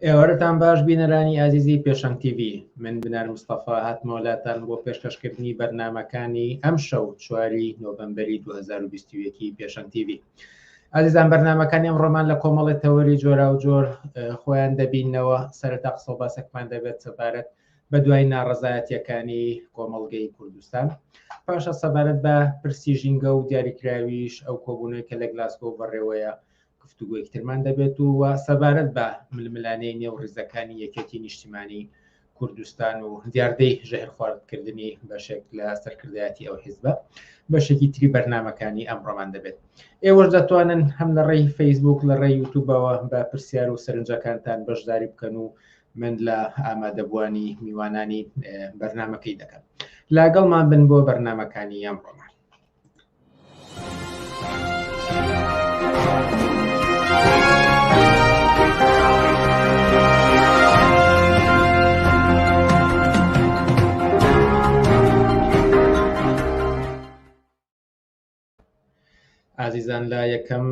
ئێوارەتان باش بینەرانی ئازیزی پێشەنگ TV. من بنار مستەفا هاتمەوەلاتان بۆ پێشکەشکردنی بەرنامەکانی ئەم شەو 4 نۆڤەمبەری 2021 پێشەنگ TV. ئازیزان بەرنامەکانی ئەمڕۆمان لە کۆمەڵی تەوەری جۆرا و جۆر خۆیان دەبینەوە. سەرەتا قسە و باسێکمان دەبێت سەبارەت بە دوای ناڕەزایەتیەکانی کۆمەڵگەی کوردستان، پاشە سەبارەت بە پرسیژینگە و دیاریکراویش ئەو کۆبوونەوەی کە لە گلاسگۆ بەڕێوەیە گفتوگۆیەکترمان دەبێت و سەبارەت بە ململانەی نێو ڕێزەکانی یەکێتی نیشتیمانی کوردستان و دیاردەی ژەهر خواردکردنی بەشێک لە سەرکردایەتی ئەو حیزبە بەشێکی تری بەرنامەکانی ئەمڕۆمان دەبێت. ئێوەش دەتوانن هەم لە ڕێی فەیسبوک لە ڕێی یوتیوبەوە بە پرسیار و سەرنجەکانتان بەشداری بکەن و من لە ئامادەبوانی میوانانی بەرنامەکەی دەکەم. لاگەڵمان بن بۆ بەرنامەکانی ئەمڕۆمان. ئازیزان، لە یەکەم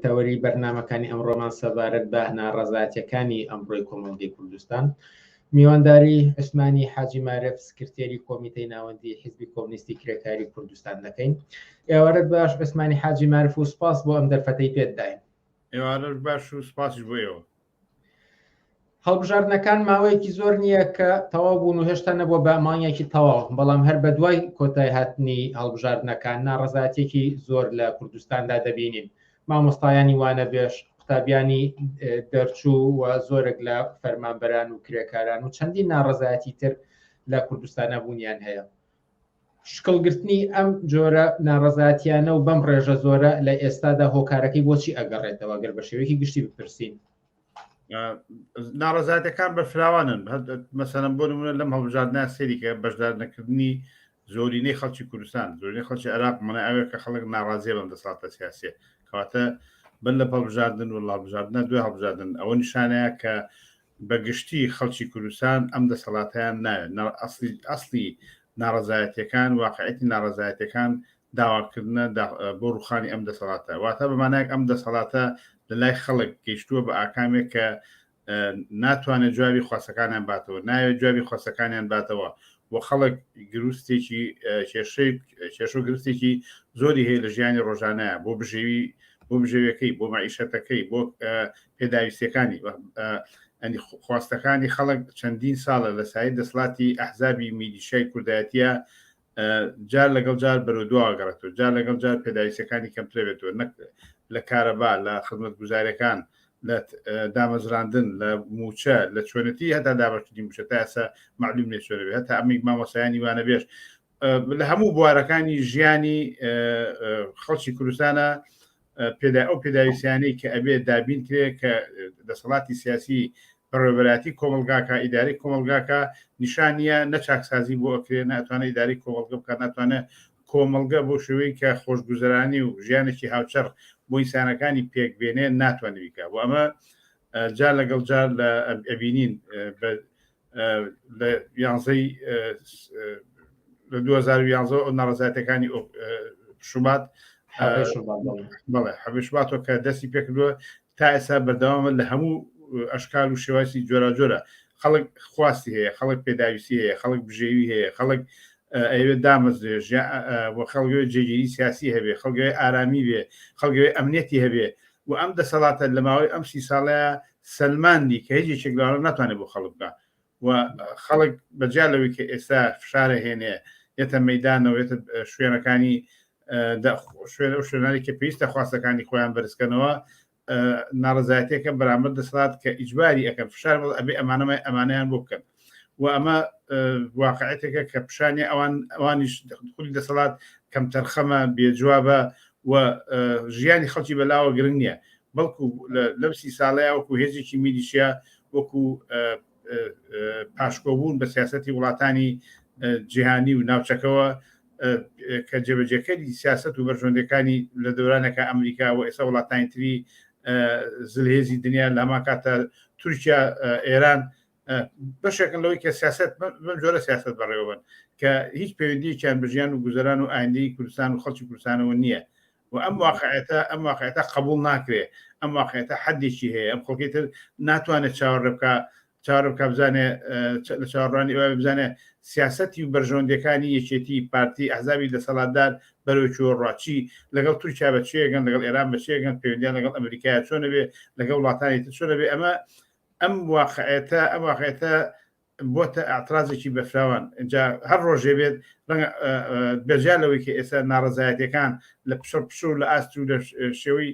تەوەری بەرنامەکانی ئەمڕۆمان سەبارەت بە ناڕەزایەتیەکانی ئەمڕۆی کۆمەڵگەی کوردستان میوانداری عوسمانی حاجی مارف، سکرتێری کۆمیتەی ناوەندی حیزبی کۆمونیستی کرێکاری کوردستان دەکەین. ئێوارەت باش عوسمانی حاجی مارف و سپاس بۆ ئەم دەرفەتەی پێداین. ئێوارەت باش و سپاسیش بۆیەوە. هەڵبژاردنەکان ماوەیەکی زۆر نییە کە تەواو بوون و هێشتا نەبووە بە مانگێکی تەواو، بەڵام هەر بە دوای کۆتای هاتنی هەڵبژاردنەکان ناڕەزایەتێکی زۆر لە کوردستاندا دەبینین. مامۆستایانی وانەبێژ، قوتابیانی دەرچوو و زۆرێک لە فەرمانبەران و کرێکاران و چەندین ناڕەزایەتی تر لە کوردستانە بوونیان هەیە. شکڵگرتنی ئەم جۆرە ناڕەزایەتیانە و بەم ڕێژە زۆرە لە ئێستادا هۆکارەکەی بۆچی ئەگەڕێتەوە گەر بە شێوەیەکی گشتی بپرسین؟ ناڕەزایەتەکان بە فراوانن. مەسەلەن بۆ نمونە لەم هەڵبژاردنە سێری کە بەشدار نەکردنی زۆرینەی خەڵکی کوردستان، زۆرینەی خەڵکی عێراق منە ئەوێ کە خەڵک ناڕازیە بەم دەسەڵاتە سیاسیە کەواتە بن لە هەڵبژاردن و هەڵبژاردنە دوای هەڵبژاردن ئەوە نیشانەیە کە بەگشتی خەڵکی کوردستان ئەم دەسەڵاتیان ناوێت. ئەسلی ناڕەزایەتیەکان واقعیەتی ناڕەزایەتەکان داواکردنە بۆ ڕوخانی ئەم دەسەڵاتە، واتە بەمانایەک ئەم دەسەڵاتە لە لای خەڵک گەیشتووە بە ئاکامێک کە ناتوانێت جوابی خواستەکانیان باتەوە، ناوێت جوابی خواستەکانیان باتەوە بۆ خەڵک گروستێکی کێشە و گرفتێکی زۆری هەیە لە ژیانی ڕۆژانەیە بۆ بژێویەکەی، بۆ مەعیشەتەکەی، بۆ پێداویستەکانی خواستەکانی خەڵک چەندین ساڵە لە سایت دەسەڵاتی ئەحزابی میلیشیای کوردایەتیە جار لەگەڵ جار بەرەودووا گەڕێتەوە، جار لەگەڵ جار پێداویستەکانی کەمترێتەوە، نەک لە کارەبا، لە خزمەتگوزاریەکان، لە دامەزراندن، لە موچە، لە چۆنەتی هەتا دابەشکردنی موچە تا ئێستا معلوم نێ چۆنە بێت، هەتا ئەمی مامۆسایانی وانەبێژ لە هەموو بوارەکانی ژیانی خەڵکی کوردستانە ئەو پێداویستیانەی کە ئەبێت دابین کرێ کە دەسەڵاتی سیاسی بەڕێوەبەراتی کۆمەلگاکە، ئیداری کۆمەلگاکە نیشانیە نەچاکسازی بۆ ئەکرێ، ناتوانێت ئیداری کۆمەلگە بکات، ناتوانێت کۆمەلگە بۆ شێوەیە کە خۆشگوزەرانی و ژیانێکی هاوچەرخ بۆ ئینسانەکانی پێکبێنێ ناتوانێت بیکات. بۆ ئەمە جار لەگەڵ جار لە ئەبینین لە 2011 ناڕەزایەتەکانی شوبات حەبشباتەوە کە دەستی پێکردووە تا ئێستا بەردەوامە لە هەموو ئەشکال و شێواسی جۆرا جۆرە. خەڵک خواستی هەیە، خەڵک پێداویستی هەیە، خەڵک بژێوی هەیە، خەڵک ئەوێ دامەزرێژ بۆ خەڵگەوەی جێگیری سیاسی هەبێ، خەڵگەوەی ئارامی بێ، خەڵگەوەی ئەمنیەتی هەبێ و ئەم دەسەڵاتە لە ماوەی ئەم 30 ساڵەیە سەلماندی کە هیچێک لەوانە ناتوانێت بۆ خەڵک بکات و خەڵک بەجیا لەوەی کە ئێستا فشارە هێنێ یەتە مەیدانەوە، یەتە شوێنەکانی شوێنانی کە پێویستە خواستەکانی خۆیان بەرزکەنەوە ناڕەزایەتێکە بەرامبەر دەسەڵات کە ئیجباری ئەەکەن فشار ئەبێ ئەمانەیان بۆ بکەن و ئەمە واقعەتێکە کە پیشانی ئەوانیش خولی دەسەڵات کەم تەرخەمە بێجوابە و ژیانی خەڵکی بەلاوە گرنگ نییە، بەڵکو لەم 30 ساڵەیە وەکو هێزێکی میلیشیا، وەکو پاشکۆبوون بە سیاسەتی وڵاتانی جیهانی و ناوچەکەوە کە جێبەجێکەری سیاست و بەرژۆندەکانی لە دەورانەکە ئەمریکا و ئێستا وڵاتانی تری زلهێزی دنیا لە هەمان کاتە تورکیا، ئێران بەشێکن لەوەی کە سیاست بەم جۆرە سیاست بەڕێوەبن کە هیچ پەیوەندیەکیان بە ژیان و گوزەران و ئایندەی کوردستان و خەڵکی کوردستانەوە نییە. و ئەم واقعەتە قبول ناکرێ ئەم واقعەتە حەدێکی هەیە ئەم خۆکێتر ناتوانێت چاوەڕێ بکە بزانێ لە چاوەڕوانی ئەوە بزانێ سیاسەتی و بەرژەوەندەکانی یەکێتی پارتی ئەحزابی دەسەڵاتدار بەرەوەی ڕاچی لەگەڵ تورکیا بە چێگەن لەگەڵ ئێران بە چێگەن پەیوەندیان لەگەڵ ئەمریکای چۆنە بێ لەگەڵ وڵاتانی تر چۆنە بێ ئەم واقعەتە بۆتە ئاعترازێکی بەفراوان اینجا هەر ڕۆژێ بێت بەجیالەوەی کە ئێستا ناڕزایەتەکان لە پشور لە ئاست و لە شێوەی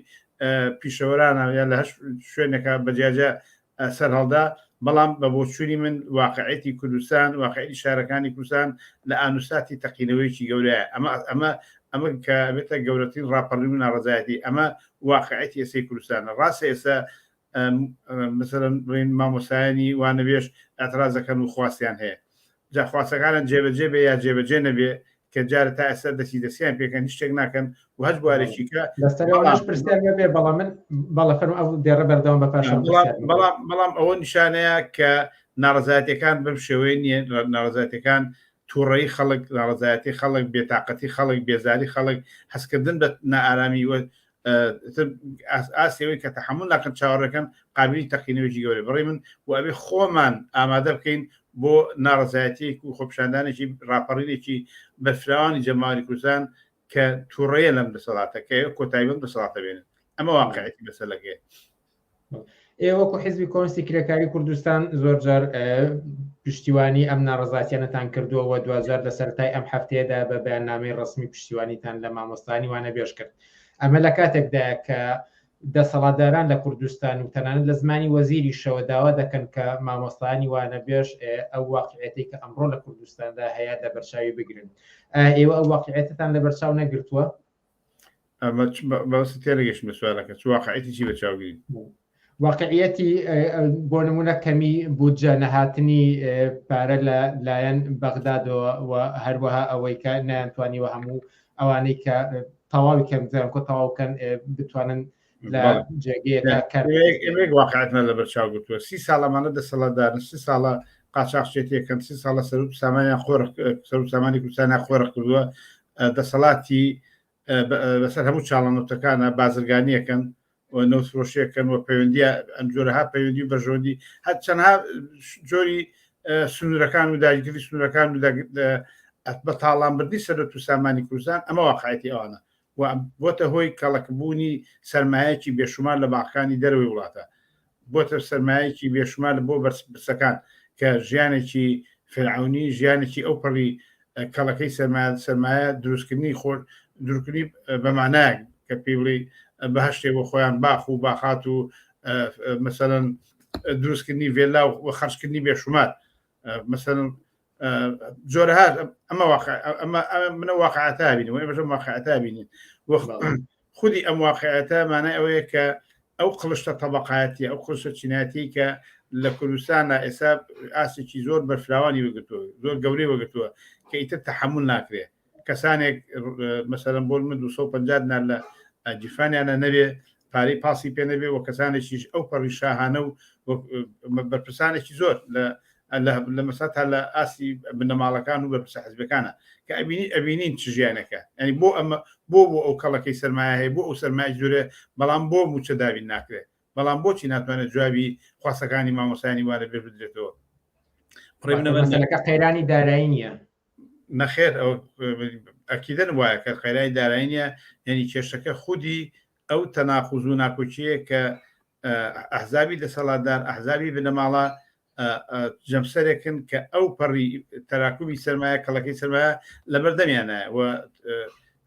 پیشەوەرانە یا لە هەش شوێنێکە بەجیاجە سەر هەڵدا بەڵام بە بۆچووری من واقعەتی کوردستان واقعی شارەکانی کوردستان لە ئانوساتی تەقینەوەیکی گەورەیە ئەمە کە بێتە گەورەترین ڕاپەڕی و ناڕزایەتی ئەمە واقعەتی ئێسەی کوردستانە ڕاستە ئێستا مثلەن مامۆسایانی وانەبێش ئەترازەکەن و خواستیان هەیە جاخواستەکانە جێبەجێ بێ یا جێبەجێ نەبێ کە جارە تا ئێستا دەسییان پێکەن هیچ شتێک ناکەن و هەچ بوارێکی کە پرسیار بێ بەڵام من بەڵەفەرم ئەو دێڕە بەردەوام بە پاشان بەڵام ئەوە نیشانەیە کە ناڕزایەتەکان بەم شێوەیە نیە ناڕزایەتەکان تووڕەی خەڵک ناڕزایەتی خەڵک بێتاقەتی خەڵک بێزاری خەڵک هەستکردن بە نائارامی وە ئاسیەوەی کە تەحمل ناکەن چاوەڕەکەن قابلی تەقینەوەیکی گەورە بڕێ من و ئەبێ خۆمان ئامادە بکەین بۆ ناڕزایەتێک و خۆپشاندانێکی ڕاپەڕینێکی بەفراوانی جەماوەری کوردستان کە تووڕەیە لەم دەسەڵاتە کە کۆتاییبەت دەسەڵاتە بێنن ئەمە واقعەتی بەسەرلەگەیە ئێوەکو حیزبی کۆنستی کرێکاری کوردستان زۆرجار پشتیوانی ئەم ناڕزاتیانەتان کردووە 2000 لە سەرەتای ئەم هەفتەیەدا بە بەیاننامەی ڕسمی پشتیوانیتان لە مامۆستانی وانە بێژ کرد ئەمە لە کاتێکدایە کە دەسەڵاتداران لە کوردستان و تەنانەت لە زمانی وەزیری شەوە داوا دەکەن کە مامۆستانی وانە بێژ ئەو واقعەتی کە ئەمڕۆ لە کوردستاندا هەیە لە بەرچاوی بگرن ئێوە ئەو واقعەتتان لە بەرچاو نەگرتووە بەوەست تێرەگەشت بە سوالەکە چ واقعەتی چی بەچاوگیرین واقعیەتی بۆ نمونە کەمی بودجە نەهاتنی پارە لە لایەن بەغدادەوە و هەروەها ئەوەی کە نەیانتوانیوە هەموو ئەوانەی کە تەواوی کەمزان کۆ تەواوکەن بتوانن لە جێگەیەک واقعەتمان لە بەرچاو گرتووە 30 ساڵەمانە دەسەڵاتدارن 30 ساڵە قاچاقچێتیەکەن 30 ساڵە سەرروت سامانیان سەرروت سامانی کوردستانیان خۆرە کردووە دەسەڵاتی بەسەر هەموو چاڵەنوتەکانە بازرگانیەکەن و نەوتفرۆشیەکەن و پەیوەندیە ئەنجۆرەها پەیوەندی و بەژۆندی هەر چەندها جۆری سنوورەکان و داگیری سنوورەکان و بە تاڵانبردی سەرروت و سامانی کوردستان ئەمە واقعەتی ئەوانە و بۆتە هۆی کەڵکبوونی سەرمایەکی بێشمار لە باخەکانی دەروی وڵاتە بۆتە سەرمایەکی بێشمار بۆ بەرسەکان کە ژیانێکی فرعونی ژیانێکی ئەو پەڕی کەڵەکەی سەرمایە دروستکردنی خۆ دوورکردنی بەمانایە کە پێڵی بەهشتێ بۆ خۆیان باخ و باخات و مەسەرەن دروستکردنی وێلا و خەرجکردنی بێشمار مەسەرەن جۆرەها ئەمە منە واقعەتە بینین و ئێمەژە واقعەتە بینین خودی ئەم واقعەتە مانای ئەوەیە کە ئەو قڵشتە تەبەقایەتی ئەو قڵشتە چیناتی کە لە کوردستانە ئێستا ئاسێکی زۆر بەرفراوانی وەگرتووە زۆر گەورەی وەگرتووە کە ئیتر تەحمل ناکرێ کەسانێک مەسەرەن بۆ من 250 نار لە جیفانیانە نەبێ پارەی پاسی پێ نەبێ و کەسانێکیش ئەو پەڕی شاهانە و بەرپرسانێکی زۆر لە مەساتا لە ئاسی بنەماڵەکان و بەرپرسە حزبەکانە کە ئەبینین چ ژیانەکە ینی بۆ ئەمە بۆ ئەو کەڵەکەی سەرمایە هەیە بۆ ئەو سەرمای زۆرە بەڵام بۆ موچە داوین ناکرێت بەڵام بۆچی ناتوانێت جوابی خواستەکانی مامۆسانی وانە بێ بدرێتەوە مەسەلەکە قەیرانی دارایی نییە نەخێر ئەو ئەکیدن وایە کە خەیرای دارایی نیە یعنی کێشەکە خودی ئەو تەناقوز و ناکۆچیە کە ئەحزابی دەسەڵاتدار ئەحزابی بنەماڵە جەمسەرێکن کە ئەو پەڕی تەراکوبی سەرمایە کەڵەکەی سەرمایە لە بەردەمیانە و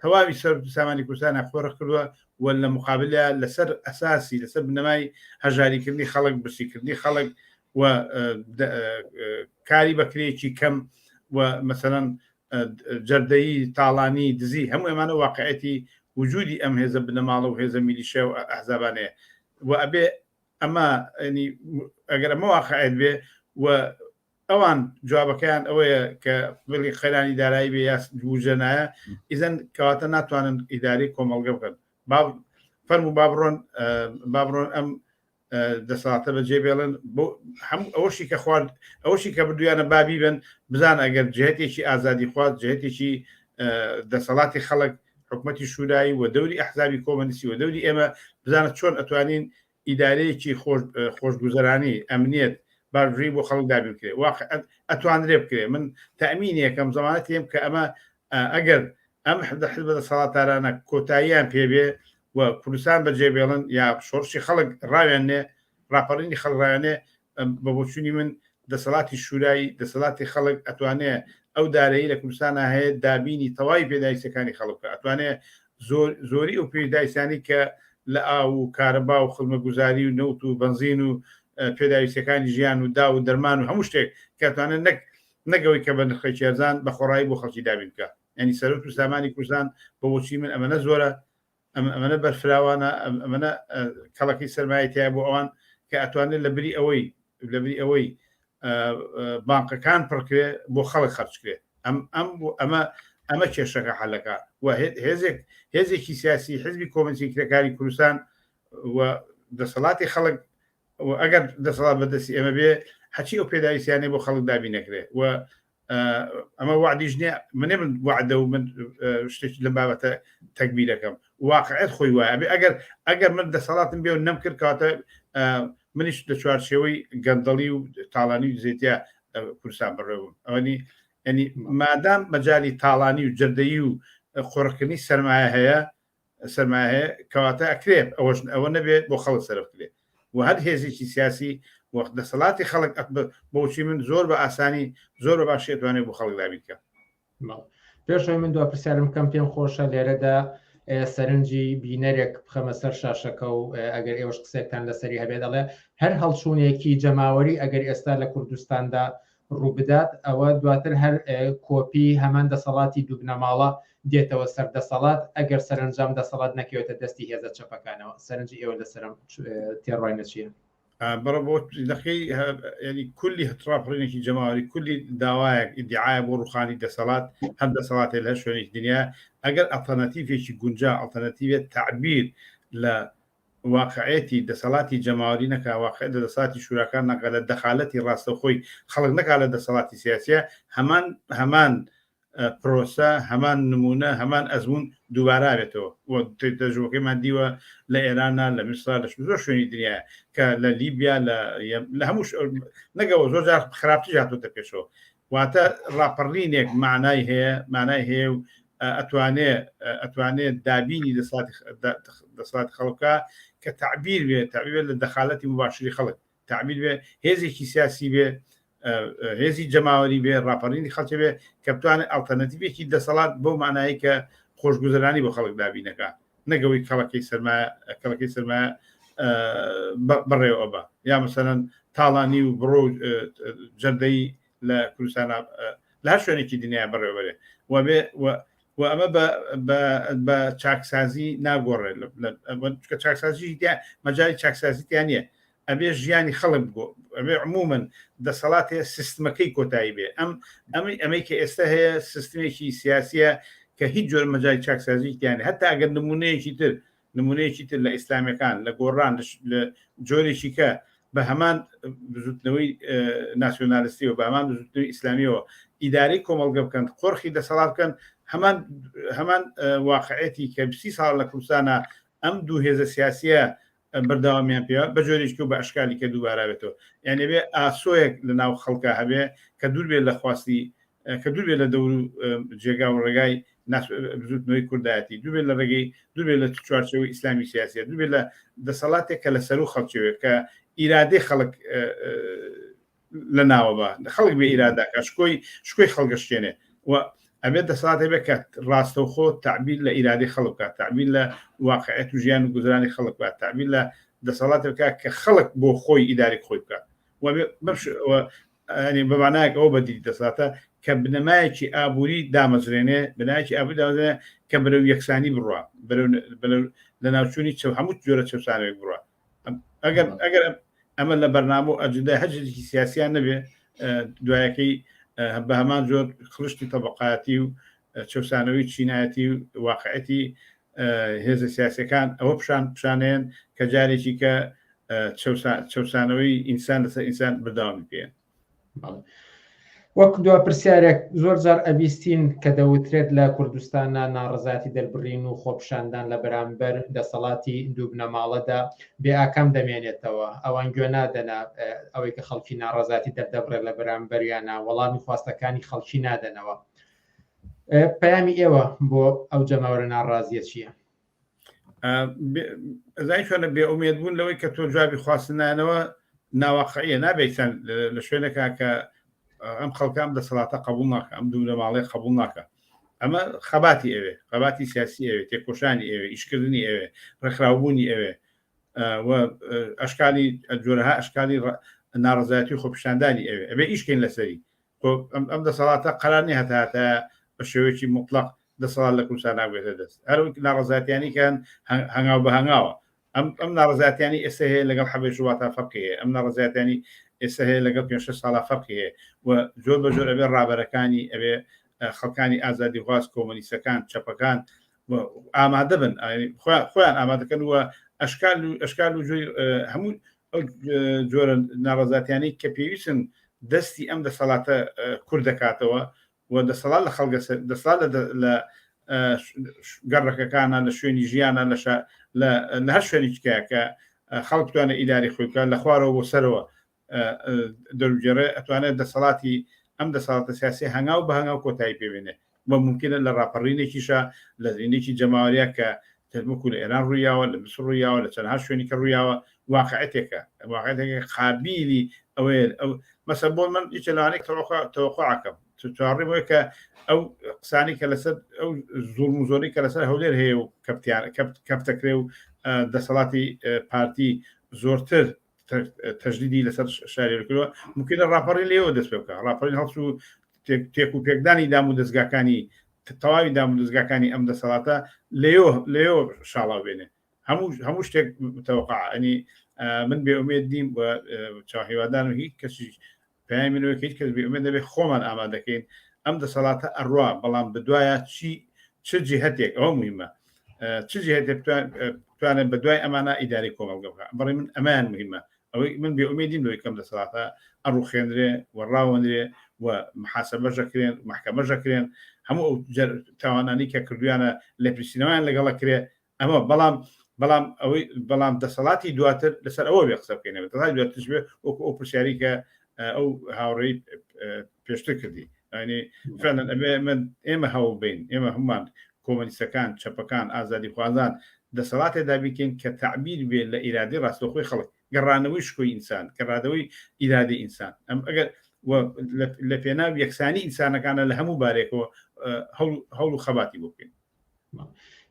تەواوی سەر سامانی کوردستان خۆڕە کردووە و لە مقابلە لەسەر ئەساسی لەسەر بنەمای هەژاریکردنی خەڵک برسیکردنی خەڵک و کاری بەکرێکی کەم و مەسەرەن جەردەیی تاڵانی دزی هەموو ئەمانە واقعەتی وجودی ئەم هێزە بنەماڵە و هێزە میلیشە و ئەحزابانەیە و ئەبێ ئەمە ئەگەر ئەمە واقعەت بێ و ئەوان جوابەکەیان ئەوەیە کە بڵی خەیرانی دارایی بێ یا وجەنایە ئیزەن کەواتە ناتوانن ئیداری کۆمەڵگە بکەن فەرمو بابڕۆن ئەم دەسەڵاتە بەجێ بێڵن بۆ هەموو ئەوەشی کە خوارد ئەوەشی کە بردویانە بابی بن بزان ئەگەر جهتێکی ئازادی خوارد جهتێکی دەسەڵاتی خەڵک حکومەتی شورایی و دەوری ئەحزابی کۆمەنیستی و دەوری ئێمە بزانە چۆن ئەتوانین ئیدارەیەکی خۆشگوزەرانی ئەمنیەت باژووری بۆ خەڵک دابین بکرێت ئەتوانرێ بکرێت من تەمین یەکەم زمانەت هێم کە ئەمە ئەگەر ئەم حزب دەسەڵاتدارانە کۆتاییان پێبێ و کوردستان بەجێبێڵن یا شۆڕشی خەڵک ڕاوێنێ ڕاپەڕینی خەڵڕایانێ بە بۆچوونی من دەسەڵاتی شورایی دەسەڵاتی خەڵک ئەتوانێت ئەو دارایی لە کوردستان هەیە دابینی تەواوی پێداویستەکانی خەڵکە ئەتوانێت زۆری ئەو پێداویستانی کە لە ئاو و کارەبا و خزمەتگوزاری و نەوت و بەنزین و پێداویستەکانی ژیان و دا و دەرمان و هەموو شتێک کەتوانێت نەگەوەی کە بە نرخی چێرزان بە خۆڕایی بۆ خەڵکی دابین بکە ینی سەرۆک و سامانی کوردستان بە بۆچی من ئەمەنە زۆرە ئەمەنە بەرفراوانە ئەمەنە کەڵەکەی سەرمایەتیە بۆ ئەوان کە ئەتوانێت لە بری ئەوەی بانقەکان پڕکرێ بۆ خەڵک خەرچکرێ ئەمە کێشەکە حەلەکە و هێزێکی سیاسی حزبی کۆمەنسی کرێکاری کوردستان و دەسەڵاتی خەڵک ئەگەر دەسەڵات بەدەستی ئەمە بێ هەچی ئەو پێداویستیانەی بۆ خەڵک دابی نەکرێ و ئەمە وعدیش نییە منێ من وعدە و من شتێکی لە بابەتە تەکبیرەکەم واقعیت خۆی وایە ئەگەر من دەسەڵاتم بێ و نەمکرد کاتە منیش لە چوارچێوەی گەندەڵی و تاڵانی و زێتیا کوردستان بڕێبووم ئەوەنی ینی مادام مەجای تاڵانی و جەردەیی و خۆڕکردنی سەرمایە کەواتە ئەکرێت ئەوە نەبێت بۆ خەڵک سەرف کرێت و هەر هێزێکی سیاسی وەخت دەسەڵاتی خەڵک بۆچی من زۆر بە ئاسانی زۆر بە باشی ئەتوانێت بۆ خەڵک دابین بکە پێشەوەی من دو پرسیارم کەم پێم خۆشە لێرەدا سەرنجی بینەرێک بخەمە سەر شاشەکە و ئەگەر ئێوەش قسێکتان لەسەری هەبێت دەڵێ هەر هەڵچوونێکی جەماوەری ئەگەر ئێستا لە کوردستاندا ڕووبدات ئەوە دواتر هەر کۆپی هەمان دەسەڵاتی دووبنەماڵە دێتەوە سەر دەسەڵات ئەگەر سەرنجام دەسەڵات نەکەوێتە دەستی هێزە چەپەکانەوە سەرنجی ئێوە لەسەرم تێڕای نەچیە بەڕە بۆ دەخی ینی کولی هەتراپڕینێکی جەماوەری کولی داوایەک ئیدعایە بۆ ڕوخانی دەسەڵات هەم دەسەڵاتی لە شوێنێک دنیا ئەگەر ئەڵتەرناتیڤێکی گونجا ئەڵتەرناتیڤێت تعبیر لە واقعەتی دەسەڵاتی جەماوەری نەکا واقع دەسەڵاتی شوراکان نەکە لە دەخالەتی ڕاستەخۆی خەڵک نەکا لە دەسەڵاتی سیاسیە هەمان پرۆسە هەمان نمونە هەمان ئەزمون دووبارابێتەوە تەجربەکەیمان دیوە لە ئێرانە لە میسر لە زۆر شوێنی دنیا کە لە لیبیا لە هەموو نەگەوە زۆر جار خراپتر هاتوۆتە پێشەوە واتە ڕاپەڕینێک مانای هەیە و ئەتوانێت دابینی دەسەڵاتی خەڵکە کە تعبیر بێت لە دەخالەتی مباشری خەڵک تعبیر بێ هێزێکی سیاسی بێ هێزی جەماوەری بێ ڕاپەڕینی خەڵکی بێ کە بتوانێت ئەڵتەرناتیڤێکی دەسەڵات بۆ مانایی کە خۆشگوزەرانی بۆ خەڵک دابینەکە نەگەوەی کەڵەکەی سەرمایە بڕێوە بە یا مەسەلەن تاڵانی و بڕۆ جەردەی لە کوردستانە لە هەر شوێنێکی دنیا بڕێوەبەرێ و ئەمە بە چاکسازی ناگۆڕێت کە چاکسازی مەجای چاکسازیتیان نیە ئەبێ ژیانی خەڵک بۆ ئەبێ عمومەن دەسەڵاتێ سیستمەکەی کۆتایی بێ ئەمەی کە ئێستا هەیە سیستمێکی سیاسیە کە هیچ جۆر مەجای چاکسازیتیانە هەتا ئەگەر نمونەیەکی تر لە ئیسلامیەکان لە گۆڕان لە جۆرێکی کە بە هەمان بزوتنەوەی ناسیۆنالیستی و بە هەمان بزوتنەوەی ئیسلامیەوە ئیدارەی کۆمەڵگە بکەن قۆرخی دەسەڵات بکەن هەمان واقعەتی کە 30 ساڵ لە کوردستانە ئەم دوو هێزە سیاسیە بەرداوامیان پێوە بە جۆرێکی و بە ئەشکالی کە دووبارابێتەوە یعنی بێ ئاسۆیەک لە ناو خەڵکە هەبێ کە دوور بێت لە خواستی کە دوور بێت لە دەور و جێگا و ڕێگای بزوتنەوەی کوردایەتی دوور بێت لە ڕێگەی دوور بێت لە چوارچەوەی ئیسلامی سیاسیە دوور بێت لە دەسەڵاتێک کە لە سەر و خەڵکیوێت کە ئیرادەی خەڵک لە ناوە بە خەڵک بێ ئیراداکە شکۆی خەڵگەشتێنێ و ئەبێت دەسەڵاتی بێت کە ڕاستەوخۆ تعبیر لە ئیرادەی خەڵکە تعبیر لە واقعیت و ژیان و گوزرانی خەڵک بە تعبیر لە دەسەڵاتی بکە کە خەڵک بۆ خۆی ئیداری خۆی بکە بەمانایەک ئەوە بەدی دەساتە کە بنەمایەکی ئابووری دامەزرێنێ بنایەکی ئابووری دامەزرێنێ کە بەرەو یەکسانی بڕوە لە ناوچوونی هەموو جۆرە چەسانێک بڕوە ئەگەر ئەمە لە بەرنامە و ئەجدای هەرجێکی سیاسیان نەبێ دوایەکەی بە هەمان جۆر خڵشتی تەبقاتی و چەسانەوەی چینایەتی و واقعەتی هێزە سیاسەکان ئەوە پیشانەیەن کە جارێکی کە چەسانەوەی ئینسان لەسەر ئینسان بەرداوامی پێ وەک دوا پرسیارێک زۆر جار ئەبیستین کە دەوترێت لە کوردستانە ناڕەزاتی دەربڕین و خۆپشاندان لە بەرامبەر دەسەڵاتی دوو بنەماڵەدا بێ ئاکام دەمێنێتەوە، ئەوان گوێ نادەنا ئەوەی کە خەڵکی ناڕەزاتی دەردەبڕێت لە بەرامبەریانە وەڵامی خواستەکانی خەڵکی نادەنەوە. پەیامی ئێوە بۆ ئەو جەماوەرە ناڕازیە چییە؟ زای شوێنە بێئومێد بوون لەوەی کە تۆ جوابی خواستنانەوە ناواقعیە نابێتن لە شوێنێکا کە ئەم خەڵکان دەسەڵاتە قبول ناکە، ئەم دوو لە ماڵی قبول ناکە. ئەمە خەباتی ئەوێ، خەباتی سیاسی ئەوێ، تێکۆشانی ئەوێ، ئیشکردنی ئەوێ، ڕێکخراوبوونی ئەوێ، ئەشکالی جۆرەها ئەشکالی ناڕەزایەتی و خۆپیشاندانی ئەوێ، ئەبێ ئیشکەین لەسەری. ئەم دەسەڵاتە قەرارنی هەتاتە بە شێوەیەکی مطلق دەسەڵات لە کوردستان ناگوێتە دەست. هەروەک ناڕەزایەتیانی کەن هەنگاو بە هەنگاوە. ئەم ناڕەزایەتیانی ئێستا هەیە لەگەڵ حەبەش واتە فەرقی هەیە، ئەم ناڕەزایەتیانی ئێستا هەیە لەگەڵ 5 ساڵە فەرقی هەیە و زۆر بە زۆر ئەبێ ڕابەرەکانی ئەبێ خەڵکانی ئازادی خواست کۆمۆنیستەکان چەپەکان ئامادە بن، خۆیان ئامادەکەن وە ئەشکال و جۆی هەموو جۆرە ناڕەزایەتیانی کە پێویستن دەستی ئەم دەسەڵاتە کورد دەکاتەوە و دەسەڵات لە خەڵک دەسەڵات لە گەڕەکەکانە لە شوێنی ژیانە لە هەر شوێنی تکایە کە خەڵک بتوانێت ئیداری خۆیکە لە خوارەوە بۆ سەرەوە دەروجێڕێ ئەتوانێت دەسەڵاتی ئەم دەسەڵاتە سیاسی هەنگاو بە هەنگاو کۆتایی پێبێنێ بە ممکنە لە ڕاپەڕینێکیشە لە زینێکی جەماوەریە کە تەمەکو لە ئێران ڕوویاوە لە مصر ڕوویاوە لە چەندها شوێنی کە ڕوویاوە واقعەتێکە قابیلی ئەوەیە ئەو مەسەل بۆ من هیچ لەوانەیە تەوەقعەکەم چاڕێبەوەی کە ئەو قسانی کە لەسەر ئەو زوڵم و زۆری کە لەسەر هەولێر هەیە و کەپتەکرێ و دەسەڵاتی پارتی زۆرتر تەجدیدی لەسەر شاریکردووە ممکنە ڕاپەڕی لێەوە دەست پێ بکە ڕاپەڕین هەڵسو و تێک و پێکدانی دام و دەستگاکانی تەواوی دام و دەستگاکانی ئەم دەسەڵاتە لێەوە شاڵاو بێنێ هەموو شتێک تەوەقع ئەنی من بێئومێد دیم و چاهیوادان و هیچ کەسی پەیامینەوە هیچ کەس بێئومێد دەبێت خۆمان ئامادەکەین ئەم دەسەڵاتە ئەڕوا بەڵام بدوایە چ جهەتێک ئەوە مهمە چ جهەتێک بتوانێت بە دوای ئەمانە ئیداری کۆمەڵگە بکە بەڕێ من ئەمان مهمە ئەوەی من بێئومێدیم لەوەی کەم دەسەڵاتە ئەڕوخێنرێ و ڕاوەندرێ و محاسەبەژەکرێن محکەمەژەکرێن هەموو ئەو تاوانانی کە کردویانە لە پرسیینەوەیان لەگەڵە کرێ ئەمە بەڵام دەسەڵاتی دواتر لەسەر ئەوە بێ قسە بکەینەوە دەڵای دواترش بێ وەکو ئەو پرسیاری کە ئەو هاوڕێی پێشتر کردی فعلا ئێمە هەوڵ بین ئێمە هەمومان کۆمۆنیستەکان چەپەکان ئازادی خوازان دەسەڵاتێ دابیکەین کە تعبیر بێت لە ئیرادی ڕاستەوخۆی خەڵک گەڕانەوەی شکۆی ئینسان گەڕادەوەی ئیرادی ئینسان ئەم ئەگەر لە پێناو یەکسانی ئینسانەکانە لە هەموو بارێکەوە هەوڵ و خەباتی بۆ بکەین.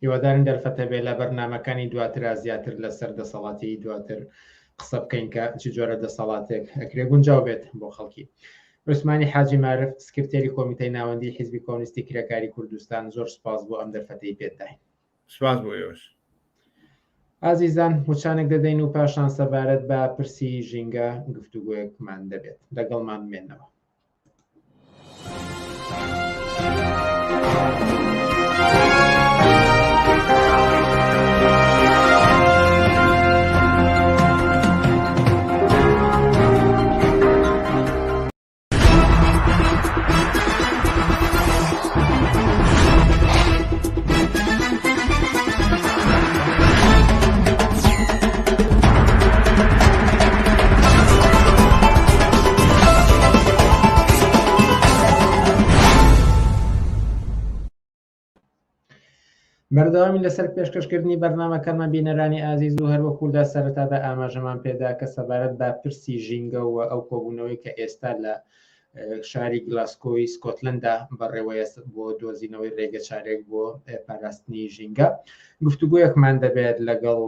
هیوادارن دەرفەتە بێت لە بەرنامەکانی دواتر زیاتر لەسەر دەسەڵاتی دواتر قسە بکەین کە چ جۆرە دەسەڵاتێک ئەکرێ گونجاو بێت بۆ خەڵکی. عوسمانی حاجی معرف سکرتێری کۆمیتەی ناوەندی حیزبی کۆمونیستی کرێکاری کوردستان زۆر سپاس بۆ ئەم دەرفەتەی پێداین. سپاس بۆ ئێوەش. ئازیزان وچانێک دەدەین و پاشان سەبارەت بە پرسی ژینگە گفتوگویەکمان دەبێت لەگەڵمان بمێنەوە. بەردەوامی لەسەر پێشکەشکردنی بەرنامەکانمان بینەرانی ئازیز و هەروەکودا سەرەتادا ئاماژەمان پێدا کە سەبارەت بە پرسی ژینگە و ئەو کۆبوونەوەی کە ئێستا لە شاری گلاسکۆی سکۆتلندا بەڕێوەیە بۆ دۆزینەوەی ڕێگە چارێک بۆ پاراستنی ژینگە گفتوگویەکمان دەبێت لەگەڵ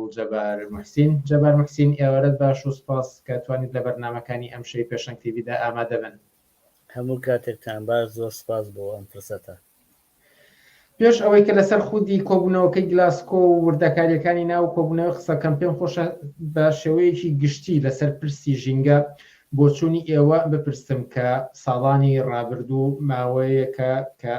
جەبار موحسین ئێوارەت باش و سپاس کە توانیت لە بەرنامەکانی ئەم شەی پێشەنگ تیڤیدا ئامادە بن. هەموو کاتێکتان باش زۆر سپاس بۆ ئەم فرسەتە. پێش ئەوەی کە لەسەر خودی کۆبوونەوەکەی گلاسکۆ و وردەکاریەکانی ناو کۆبوونەوە قسەکەم پێم خۆشە بە شێوەیەکی گشتی لەسەر پرسی ژینگە بۆچوونی ئێوە بپرسم کە ساڵانی ڕابردوو ماوەیەکە کە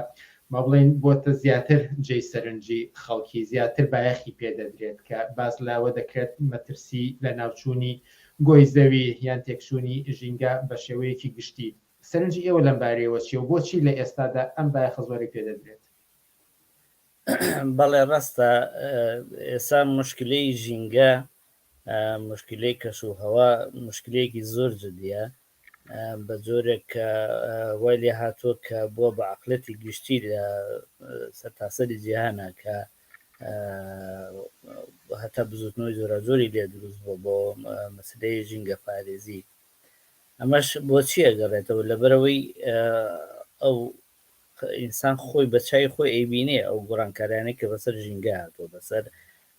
ما بڵێن بۆتە زیاتر جێی سەرنجی خەڵکی زیاتر بایەخی پێدەدرێت کە باز لاوە دەکرێت مەترسی لە ناوچوونی گۆی زەوی یان تێکچوونی ژینگە بە شێوەیەکی گشتی سەرنجی ئێوە لەم بارەیەوە چی و بۆچی لە ئێستادا ئەم بایەخە زۆری پێدەدرێت؟ بەڵێ ڕاستە ئێستا مشکلەی ژینگە مشکلەی کەشوهەوا مشکلەیەکی زۆر جدیە بە جۆرێک کە وای لێ هاتووە کە بۆ بە عەقڵەتی گشتی لە سەرتاسەری جیهانە کە هەتا بزوتنەوەی زۆرەزۆری لێ دروست بووە بۆ مەسلەی ژینگە پارێزی. ئەمەش بۆچی ئەگەڕێتەوە لەبەرەوەی ئەو ئینسان خۆی بە چای خۆی ئەیبینێ ئەو گۆڕانکارانەی کە بەسەر ژینگە هاتووە بەسەر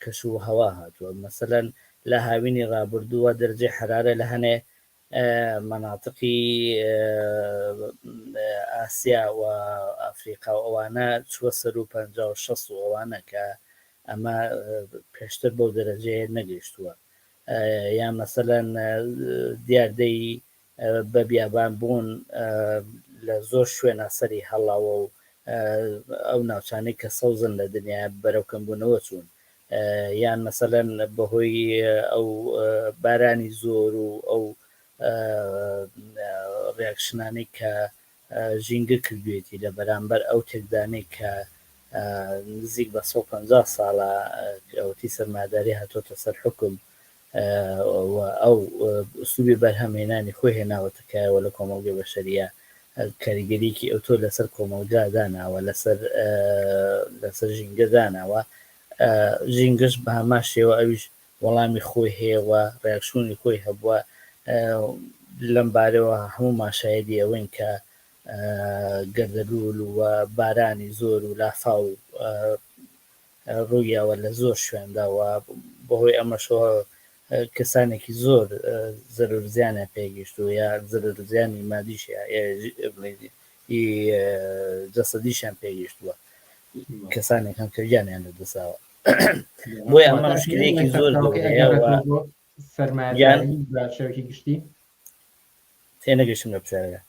کەشوهەوا هاتووە. مەسەلەن لە هاوینی ڕابردووە دەرەجەی حرارە لە هەنێ مەناتقی ئاسیا و ئەفریقا و ئەوانە چووە سەر و 50-60 و ئەوانە کە ئەمە پێشتر بەو دەرەجەیە نەگەیشتووە. یان مەسەلەن دیاردەی بە بیابان بوون لە زۆر شوێنە سەری هەڵاوە و ئەو ناوچانەی کە سەوزن لە دنیا بەرەو کەمبوونەوە چوون، یان مەسەلەن بەهۆی ئەو بارانی زۆر و ئەو ڕێکشنانەی کە ژینگە کردوێتی لە بەرامبەر ئەو تێکدانەی کە نزیک بە 150 ساڵە ئەوەتی سەرمایه‌داری هاتۆتە سەر حکم و ئەو ئوسلوبی بەرهەمهێنانی خۆی هێناوەتەکایەوە لە کۆمەڵگەی بەشەریە کاریگەریەکی ئەوتۆ لەسەر کۆمەلگا داناوە لەسەر ژینگە داناوە. ژینگەش بە هەمان شێوە ئەویش وەڵامی خۆی هەیەوە ڕێکشوونی خۆی هەبووە. لەم بارەوە هەموو ماشایەدی ئەوەین کە گەردەلوول و بارانی زۆر و لافا و ڕوویەوە لە زۆر شوێنداوە بەهۆی ئەمەشەوە کەسانێکی زۆر زەرورزیانە پێگەشتووە یا زەرورزیانی مادیشە جەسەدیشیان پێگەشتووە کەسانێک هەم کە گیانیان لەدەستاوە. بۆیە ئەمە مشکلەیەکی زۆر سەرمایه‌داری بە شێوەیەکی گشتی تێنەگەشتم لە پرسیارەکە.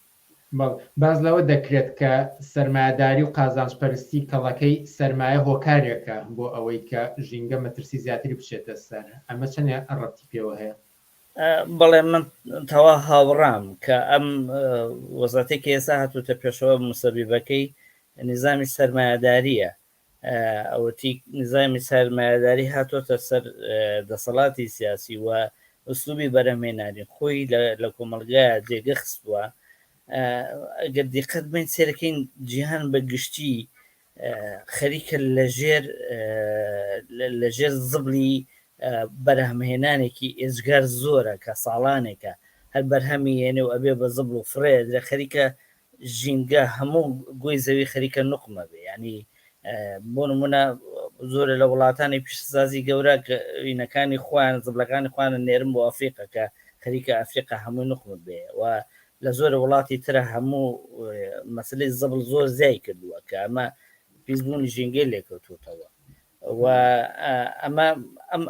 باز لەوە دەکرێت کە سەرمایه‌داری و قازانجپەرستی کەڵەکەی سەرمایە هۆکارێکە بۆ ئەوەی کە ژینگە مەترسی زیاتری بچێتە سەر. ئەمە چەند ڕەبتی پێوە هەیە؟ بەڵێ من تەوا هاوڕام کە ئەم وەزاتێکی ئێستا هاتووتە پێشەوە مسەبیبەکەی نظامی سەرمایه‌داریە. ئەوەتی نظامی سەرمایه‌داری هاتوۆتە سەر دەسەڵاتی سیاسی و ئوسلوبی بەرهەمهێنانی خۆی لە کۆمەلگایە جێگە خستووە. ئەگەر دیقەت بین سێرەکەین جیهان بە گشتی خەریکە لەژێر زبڵی بەرهەمهێنانێکی ئێجگار زۆرە کە ساڵانێکە هەر بەرهەمی هێنێ و ئەبێ بە زبڵ و فرێ لە خەریکە ژینگە هەموو گۆی زەوی خەریکە نوقمە بێ. ینی بۆ نمونە زۆرە لە وڵاتانی پیشەسازی گەورە وینەکانی خوان زبلەکانی خوانە نێرم بۆ ئەفریقا کە خەریکە ئەفریقا هەمووی نوقمە بێ و لە زۆرە وڵاتی ترە هەموو مەسلەی زبڵ زۆر زیای کردووە کە ئەمە پیسبوونی ژینگەی لێکەوتوتەوە و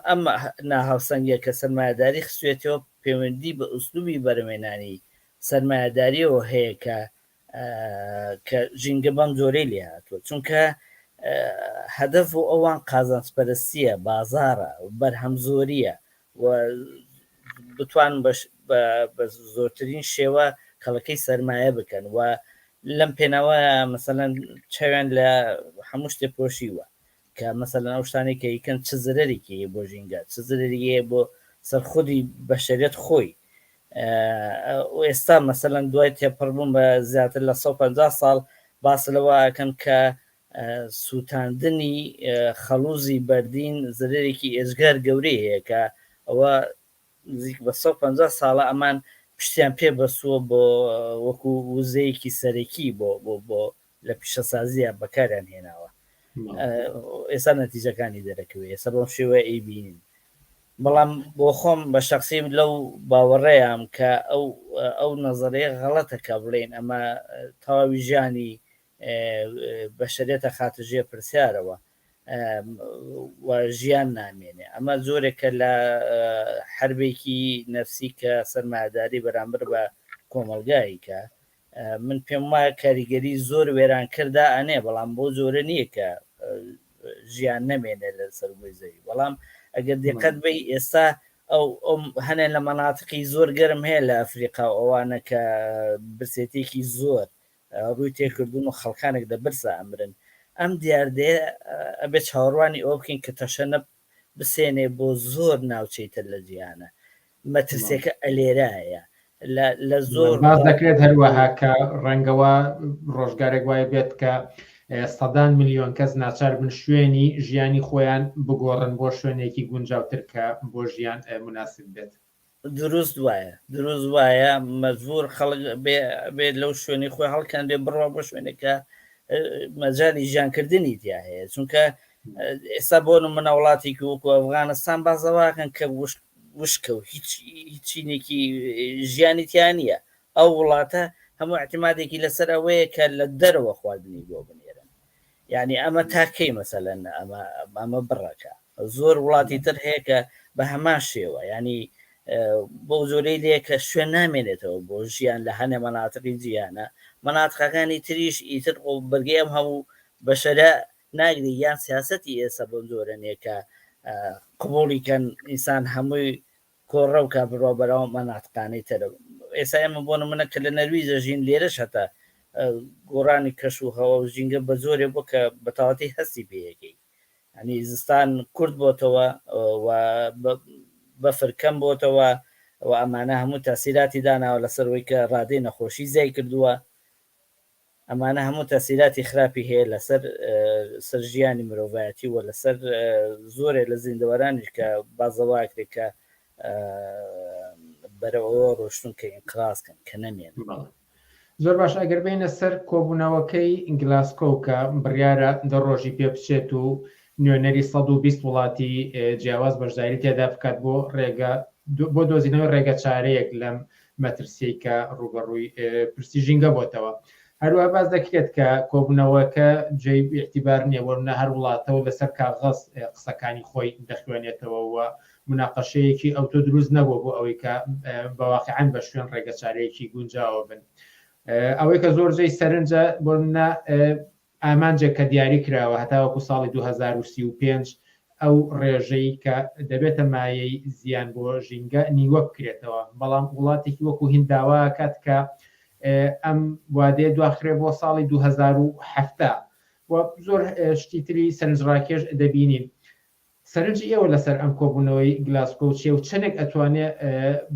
ئەم ناهاوسەنگە کە سەرمایه‌داری خستوێتەوە پەیوەندی بە ئوسلوبی بەرهەمهێنانی سەرمایه‌داریەوە هەیە کە ژینگە بەم جۆرەی لێ هاتووە، چونکە هەدەف و ئەوان قازانجپەرستیە، بازارە، بەرهەمزۆریە و بتوان بە زۆرترین شێوە کەڵەکەی سەرمایە بکەن و لەم پێناوە مەسەلەن چاویان لە هەموو شتێ پۆشیوە کە مەسەلەن ئەو شتانێک کە ئیکەن چ زەرەرێکی بۆ ژینگە چ زەرەریە بۆ سەرخودی بەشەریەت خۆی. ئێستا مەسەلەن دوای تێپەڕبوون بە زیاتر لە 150 ساڵ باس لەوە ئەکەن کە سووتاندنی خەڵوزی بەردین زەرەرێکی ئێجگار گەورەی هەیە کە ئەوە نزیک بە 150 ساڵە ئەمان پشتیان پێ بەسووە بۆ وەکو وزەیەکی سەرەکی بۆ لە پیشەسازیە بەکاریان هێناوە. ئێستا نەتیجەکانی دەرەکەوێت ئێستا بەم شێوە ئەیبینین. بەڵام بۆ خۆم بە شخصی لەو باوەڕێیان کە ئەو نەزەرەیە غەڵەتەکە بڵێن ئەمە تەواوی ژیانی بەشەریەتە خاترژێ پرسیارەوە و ژیان نامێنێ. ئەمە زۆرێکە لە حربێکی نەفسی کە سەرمایه‌داری بەرامبەر بە کۆمەلگایی کە من پێم وایە کاریگەری زۆر وێران کردا ئەنێ، بەڵام بۆ زۆرە نییە کە ژیان نەمێنێ لە سەر بۆی زەوی. بەڵام ئەگەر دقت بی ئێستا ئەو هەنێ لە مەناتقی زۆر گەرم هەیە لە ئەفریقا ئەوانە کە برسێتێکی زۆر ڕووی تێکردون و خەڵکانێک دەبرسە ئەمرن ئەم دیاردەیە ئەبێت چاوەڕوانی ئەو بکەین کە تەشەنە بسێنێ بۆ زۆر ناوچەیتر لە جیهانە مەترسیەکە ئەلێرایە لە زۆر باز دەکرێت هەروەها کە ڕەنگەوە ڕۆژگارێک وایە بێت کە سەدان میلیۆن کەس ناچار بن شوێنی ژیانی خۆیان بگۆڕن بۆ شوێنێکی گونجاوتر کە بۆ ژیان مناسب بێت دروست وایە مەجبور خەڵک بێت لەو شوێنی خۆی هەڵکەن بێ بڕوا بۆ شوێنێکە مەجای ژیانکردنی تیا هەیە چونکە ئێستا بۆ منە وڵاتێکی وەکو ئەفغانستان بازەواکەن کە وشکە و هیچینێکی ژیانی تیان نیە ئەو وڵاتە هەموو احتیمادێکی لەسەر ئەوەیە کە لە دەرەوە خواردنی بۆ بنێرن یعنی ئەمە تاکەی مەسەلەن ئەمە بڕەکە زۆر وڵاتی تر هەیە کە بە هەمان شێوە ینی بۆ زۆرەی لێ کە شوێن نامێنێتەوە بۆ ژیان لە هەنێ مەناتقی جیهانە مەناتقەکانی تریش ئیتر بەرگەی ئەم هەموو بەشەرە ناگری یان سیاسەتی ئێستا بۆ زۆرەنێ کە قبوڵیکەن ئینسان هەمووی کۆڕە و کا بڕۆ بەرەوە مەناتقانەی ترە ئێستا ئێمە بۆ نمونە کە لە نەرویجە ژین لێرەش هەتا گۆڕانی کەش و هەوا و ژینگە بە زۆرێ بۆ کە بەتەواتی هەستی پێیەکەی ئەنی زستان کورد بۆتەوە بەفرکەم بۆتەوە و ئەمانە هەموو تاسیراتی داناوە لەسەرەوەی کە ڕادەی نەخۆشی زای کردووە ئەمانە هەموو تاسیراتی خراپی هەیە لەسەر سەرژیانی مرۆڤایەتی و لەسەر زۆرێ لە زیندەوەرانیش کە بازەواکرێک کە بەرەوە ڕۆشتون کە ئینقرازکەن کە نەمێن زۆر باش ئەگەر بینە سەر کۆبوونەوەکەی گلاسکۆ کە بڕیارە دە ڕۆژی پێ بچێت و نوێنەری 120 وڵاتی جیاواز بەشداری تێدا بکات بۆ ڕێگە بۆ دۆزینەوەی ڕێگە چارەیەک لەم مەترسی کە ڕوبەڕووی پرسی ژینگە بۆتەوە هەروە باز دەکرێت کە کۆبوونەوەکە جێی اعتیبار نییە وەرنە هەر وڵاتەوە لەسەر کاغەز قسەکانی خۆی دەخوێنێتەوە و مناقەشەیەکی ئەو تۆ دروست نەبوو بۆ ئەوەی کە بەواقعەن بە شوێن ڕێگە چارەیەکی گونجاوە بن ئەوەی کە زۆر جێی سەرنجە بۆ منە ئامانجێک کە دیاری کراوە هەتاوەکو ساڵی 2035 ئەو ڕێژەی کە دەبێتە مایەی زیان بۆ ژینگە نیوە بکرێتەوە بەڵام وڵاتێکی وەکو هینداوا کات کە ئەم وادەیە دواخرێ بۆ ساڵی 2007 و زۆر شتی تری سەرنجڕاکێش دەبینین سەرنجی ئێوە لەسەر ئەم کۆبوونەوەی گلاسکۆ چێ و چەندێک ئەتوانێت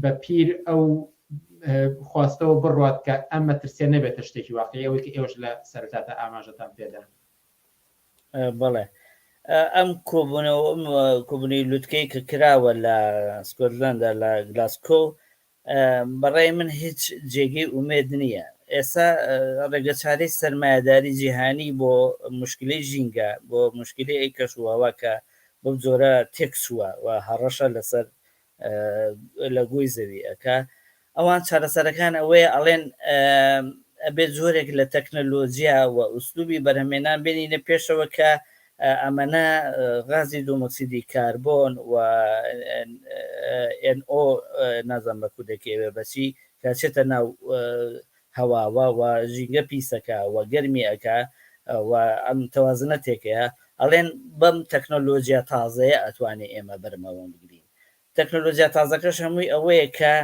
بە پیر ئەو خواستەوە بڕوات کە ئەم مەترسیە نەبێتە شتێکی واقعی ئەوەی کە ئێوەش لە سەرەتاتە ئاماژەتان پێدا بەڵێ ئەم کۆبوونەی لوتکەی کە کراوە لە سکۆتلەندا لە گلاسکۆ بەڕای من هیچ جێگەی ئومێد نییە ئێستا ڕێگەچارەی سەرمایهداری جیهانی بۆ مشکلەی ژینگە بۆ مشکلی ئەی کەشوەوە کە بەم جۆرە تێکسووە و هەڕەشە لەسەر لە گوۆی زەوی ئەکا ئەوان چارەسەرەکان ئەوەیە ئەڵێن ئەبێت زۆرێک لە تەکنەلۆجیا و ئوسلوبی بەرهەمێنان بێنینە پێشەوە کە ئەمەە غازی دومۆکسیدی کاربۆن و NO نازان بە کودەکێوێ بەچی کاچێتە ناو هەواوە و ژینگە پیسەکە و گەرمی ئەکا و ئەم تەوازنە تێکەیە ئەڵێن بەم تەکنۆلۆژیا تازەیە ئەتوانێت ئێمە بەرمەوە بگرین تەکنۆلۆژیا تازەکەش هەمووی ئەوەیە کە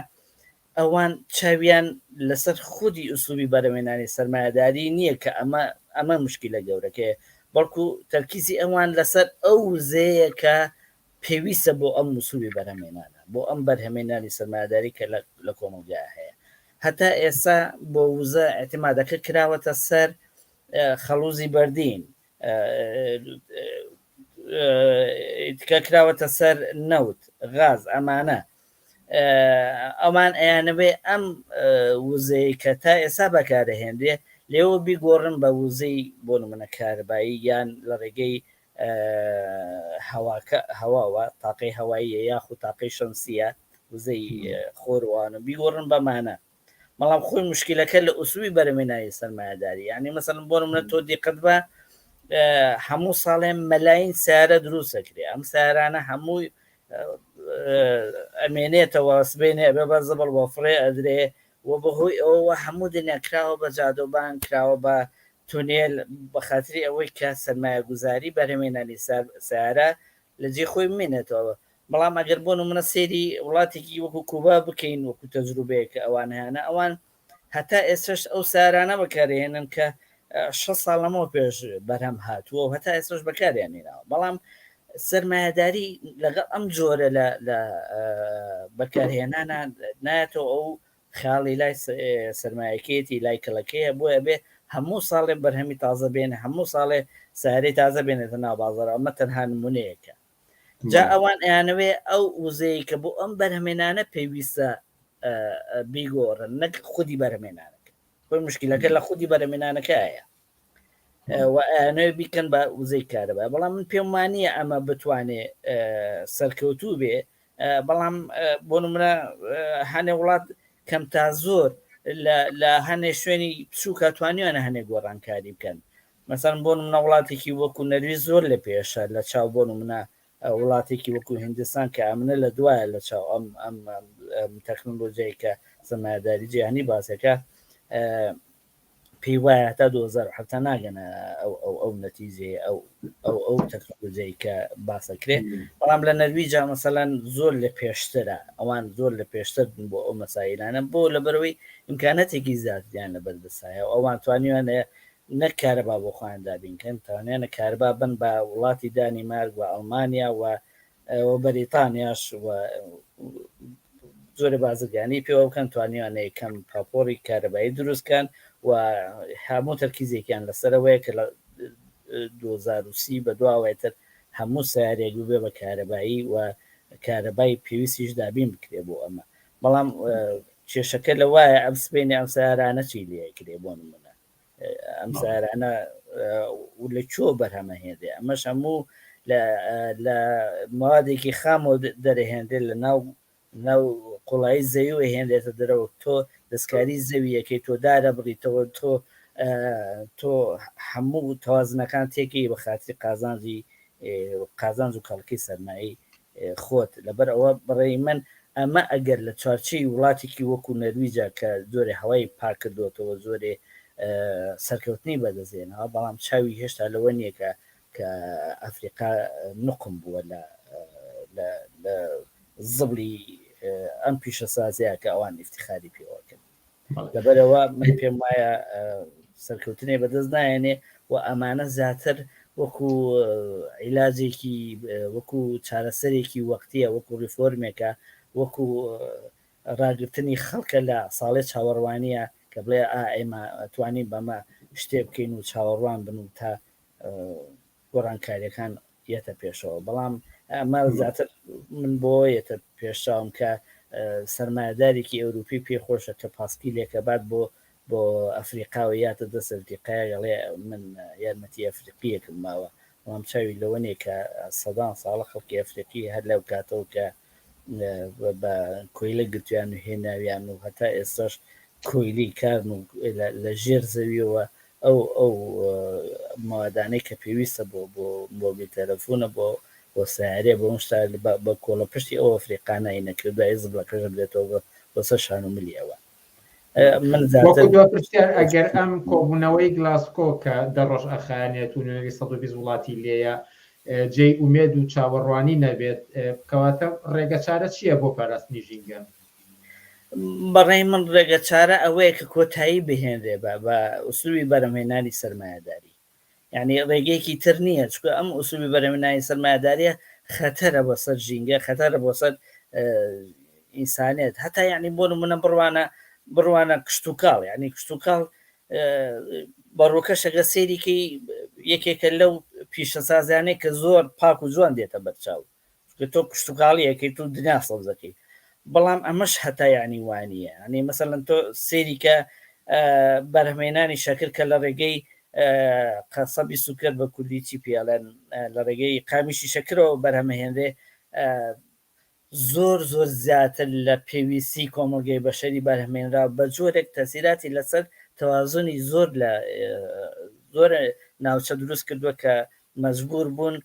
ئەوان چاویان لەسەر خودی ئوسلوبی بەرەمێنانی سەرمایهداری نییە کە ئەمە مشکلە گەورەکەی بەڵکو تەرکیزی ئەوان لەسەر ئەو وزەیە کە پێویستە بۆ ئەم وسوبی بەرهەمێنانە بۆ ئەم بەرهەمێنانی سەرمایهداری کە لە کۆمەلگا هەیە هەتا ئێستا بۆ وزە اعتیمادەکە کراوەتە سەر خەڵوزی بەردین کە کراوەتە سەر نەوت غاز ئەمانە ئەمان ئەیانەوێ ئەم وزەی کە تا ئێستا بەکارەهێنرێ لێوە بیگۆڕن بە وزەی بۆ نمونە کاربایی یان لە ڕێگەی هەواوە تاقەی هەواییە یاخود تاقەی شەمسیە وزەی خۆروانە بیگۆڕن بەمانە بەڵام خۆی مشکلەکە لە ئوسوبی بەرەمێنانی سەرمایهداری یعنی مەسەڵەن بۆ نمونە تۆ دیقەت بە هەموو ساڵێن مەلاین سیارە دروستەکرێ ئەم سیارانە هەمووی ئەمێنێتەوە سبێنێ بە بەزەبڵ بۆ فڕێ ئەدرێ و بەهۆی ئەوە هەموو دنیا کراوە بە جادۆبان کراوە بە تونێل بە خااتری ئەوەی کە سەرمایە گوزاری بەرهەمێنانی سیارە لە جێ خۆی بمێنێتەوە بەڵام ئەگەر بۆ نمونە سێری وڵاتێکی وەکو کوبا بکەین وەکو تەجروبەیەکە ئەوان هیانە ئەوان هەتا ئێستش ئەو سارانە بەکارهێنن کە 6 ساڵ لەمەوە پێش بەرهەم هاتووە و هەتا ئێستش بەکاریان هێناوە بەڵام سەرمایهداری لەگەڵ ئەم جۆرە لە بەکارهێنانە نایەتەوە ئەو خاڵی لای سەرمایەکێتی لای کەڵەکەیە بۆیە بێ هەموو ساڵێ بەرهەمی تازە بێنە هەموو ساڵێ سارەی تازە بێنێتە ناو بازاڕ ئەمە تەنها نمونەیەکە جا ئەوان ئەیانەوێ ئەو وزەیە کە بۆ ئەم بەرهەمێنانە پێویستە بیگۆڕن نەک خودی بەرهەمێنانەکە بۆی مشکلەکە لە خودی بەرهەمێنانەکەیە ئەوێ بیکەن بە وزەی کارەبە بەڵام من پێم وانییە ئەمە بتوانێ سەرکەوتوو بێ بەڵام بۆ نمونە هەنێ وڵات کەم تا زۆر لە هەنێ شوێنی پسوو کاتوانیانە هەنێک گۆڕانکاری بکەن مەسەڵەن بۆ نمونە وڵاتێکی وەکو نەرویج زۆر لە پێشە لە چاو بۆ نمونە وڵاتێکی وەکو هندستان کە ئەمنە لە دوایە لە چاو ئەم تەکنۆلۆژیای کە سەرمایهداری جیهانی باسەکە پێی وایە تا 2007 ناگەنە ئەو نەتیجێ ئەو تەکنۆلۆژیای کە باسەکرێت بەڵام لە نەرویجا مەسەڵەن زۆر لە پێشترە ئەوان زۆر لە پێشتر بۆ ئەو مەسایلانە بۆ لەبەرەوەی ئیمکانەتێکی زیاتیان لە بەردەسایە و ئەوان توانیوانە نەک کارەبا بۆ خۆیان دابینکەن توانیانە کارەبا بن بە وڵاتی دانیمارک و ئەڵمانیا و بەریتانیاش زۆر بازرگانی پێوە بکەن توانیوانە یەکەم پاپۆری کارەبایی دروستکەن و هەموو تەرکیزێکیان لەسەرەوەیە کە لە 2030 بە دواوەتر هەموو سیارێک بێ بە کارەبایی و کارەبای پێویستیش دابین بکرێ بۆ ئەمە بەڵام کێشەکە لە وایە ئەم سبینی ئەم سیارانە چی لێکرێ بۆ نمونە ئەم سیارانە لە چۆ بەرهەمە هێندێ ئەمەش هەموو لە موادێکی خامەوە دەرەهێندێت لە ناو قوڵایی زەوی هێندێتە دەرەوە تۆ دەستکاری زەویەکەی تۆ دارە بڕیتەوە تۆ هەموو تەوازنەکان تێکی بە خاطری قازانج و کەڵکی سەرمایی خۆت لەبەر ئەوە بڕێی من ئەمە ئەگەر لە چوارچەی وڵاتێکی وەکو نەرویجا کە زۆرێ هەوای پاک کردوتەوە زۆرێ سەرکەوتنی بەدەزێنەوە بەڵام چاوی هێشتا لەوە نییە کە ئەفریقا نقم بووە لە زبلی ئەم پیشە سازەیە کە ئەوان افتیخاری پێوەکەن لەبەرەوە من پێم وایە سەرکەوتنێ بەدەست نایەنێ و ئەمانە زیاتر وەکو عیلاجێکی وەکو چارەسەرێکی وەختیە وەکو ریفۆرمێکە وەکو ڕاگرتنی خەڵکە لە ساڵێ چاوەڕوانیە کە بڵێ ئێمە توانین بەمە شتێ بکەین و چاوەڕوان بن و تا گۆڕانکاریەکان یەتە پێشەوە بەڵام ئەمە زیاتر من بۆ یەتە پێشاوم کە سەرمایهدارێکی ئەوروپی پێخۆشە کە پاسپیلێکە بعد بۆ ئەفریقا و یاتە دەست ئەفریقای گەڵێ من یارمەتی ئەفریقیەکم ماوە بەڵام چاوی لەوەنێ کە سەدان ساڵە خەڵکی ئەفریقی هەر لەو کاتەوە کە بە کۆیلە گرتویان و هێناویان و هەتا ئێستاش کۆیلی کارن و لە ژێر زەویەوە ئەو مادانەی کە پێویستە بۆ بێتەلەفۆنە بۆ سیارێ بۆ شتا بە کۆڵە پشتی ئەو ئەفریقانایی نەکردوای زبڵەکەژە بێتەوە بۆ 6 ملیەوە من پرسیار ئەگەر ئەم کۆبوونەوەی گلاسکۆ کە دەڕۆژ ئەخانێت و نوێنەری 120 وڵاتی لێیە جێی ئومێد و چاوەڕوانی نەبێت کەواتە ڕێگە چارە چییە بۆ پاراستنی ژینگە؟ بەڕێی من ڕێگە چارە ئەوەیە کە کۆتایی بهێنرێ بە ئوسلوبی بەرهەمهێنانی سەرمایهداری یعنی ڕێگەیەکی تر نییە چکە ئەم ئوسلوبی بەرهەمهێنانی سەرمایهداریە خەتەرە بۆسەر ژینگە خەتەرە بۆسەر ئینسانێت هەتا یعنی بۆ نمونە بڕوانە کشتتوکاڵ یعنی کشتتوکاڵ بەڕووکەشەکە سێریکەی یەکێکە لەو پیشە سازیانەی کە زۆر پاک و جوان دێتە بەرچاو تۆ کشتتوکاڵیەکەی تو دنیا سەوزەکەی بەڵام ئەمەش هەتا یعنی وانە ئەنی مەسەڵەن تۆ سێریکە بەرهەمهێنانی شەکر کە لە ڕێگەی قەسەبی سوکر بە کوردی چی پێڵێن لە ڕێگەی قامیشی شەکرەوە بەرهەمەهێنرێ زۆر زیاتر لە پێویستی کۆمەلگەی بەشەری بەرهەمهێنرا بە جۆرێک تەسیراتی لەسەر تەوازنی زۆر ناوچە دروست کردووە کە مەجبور بوون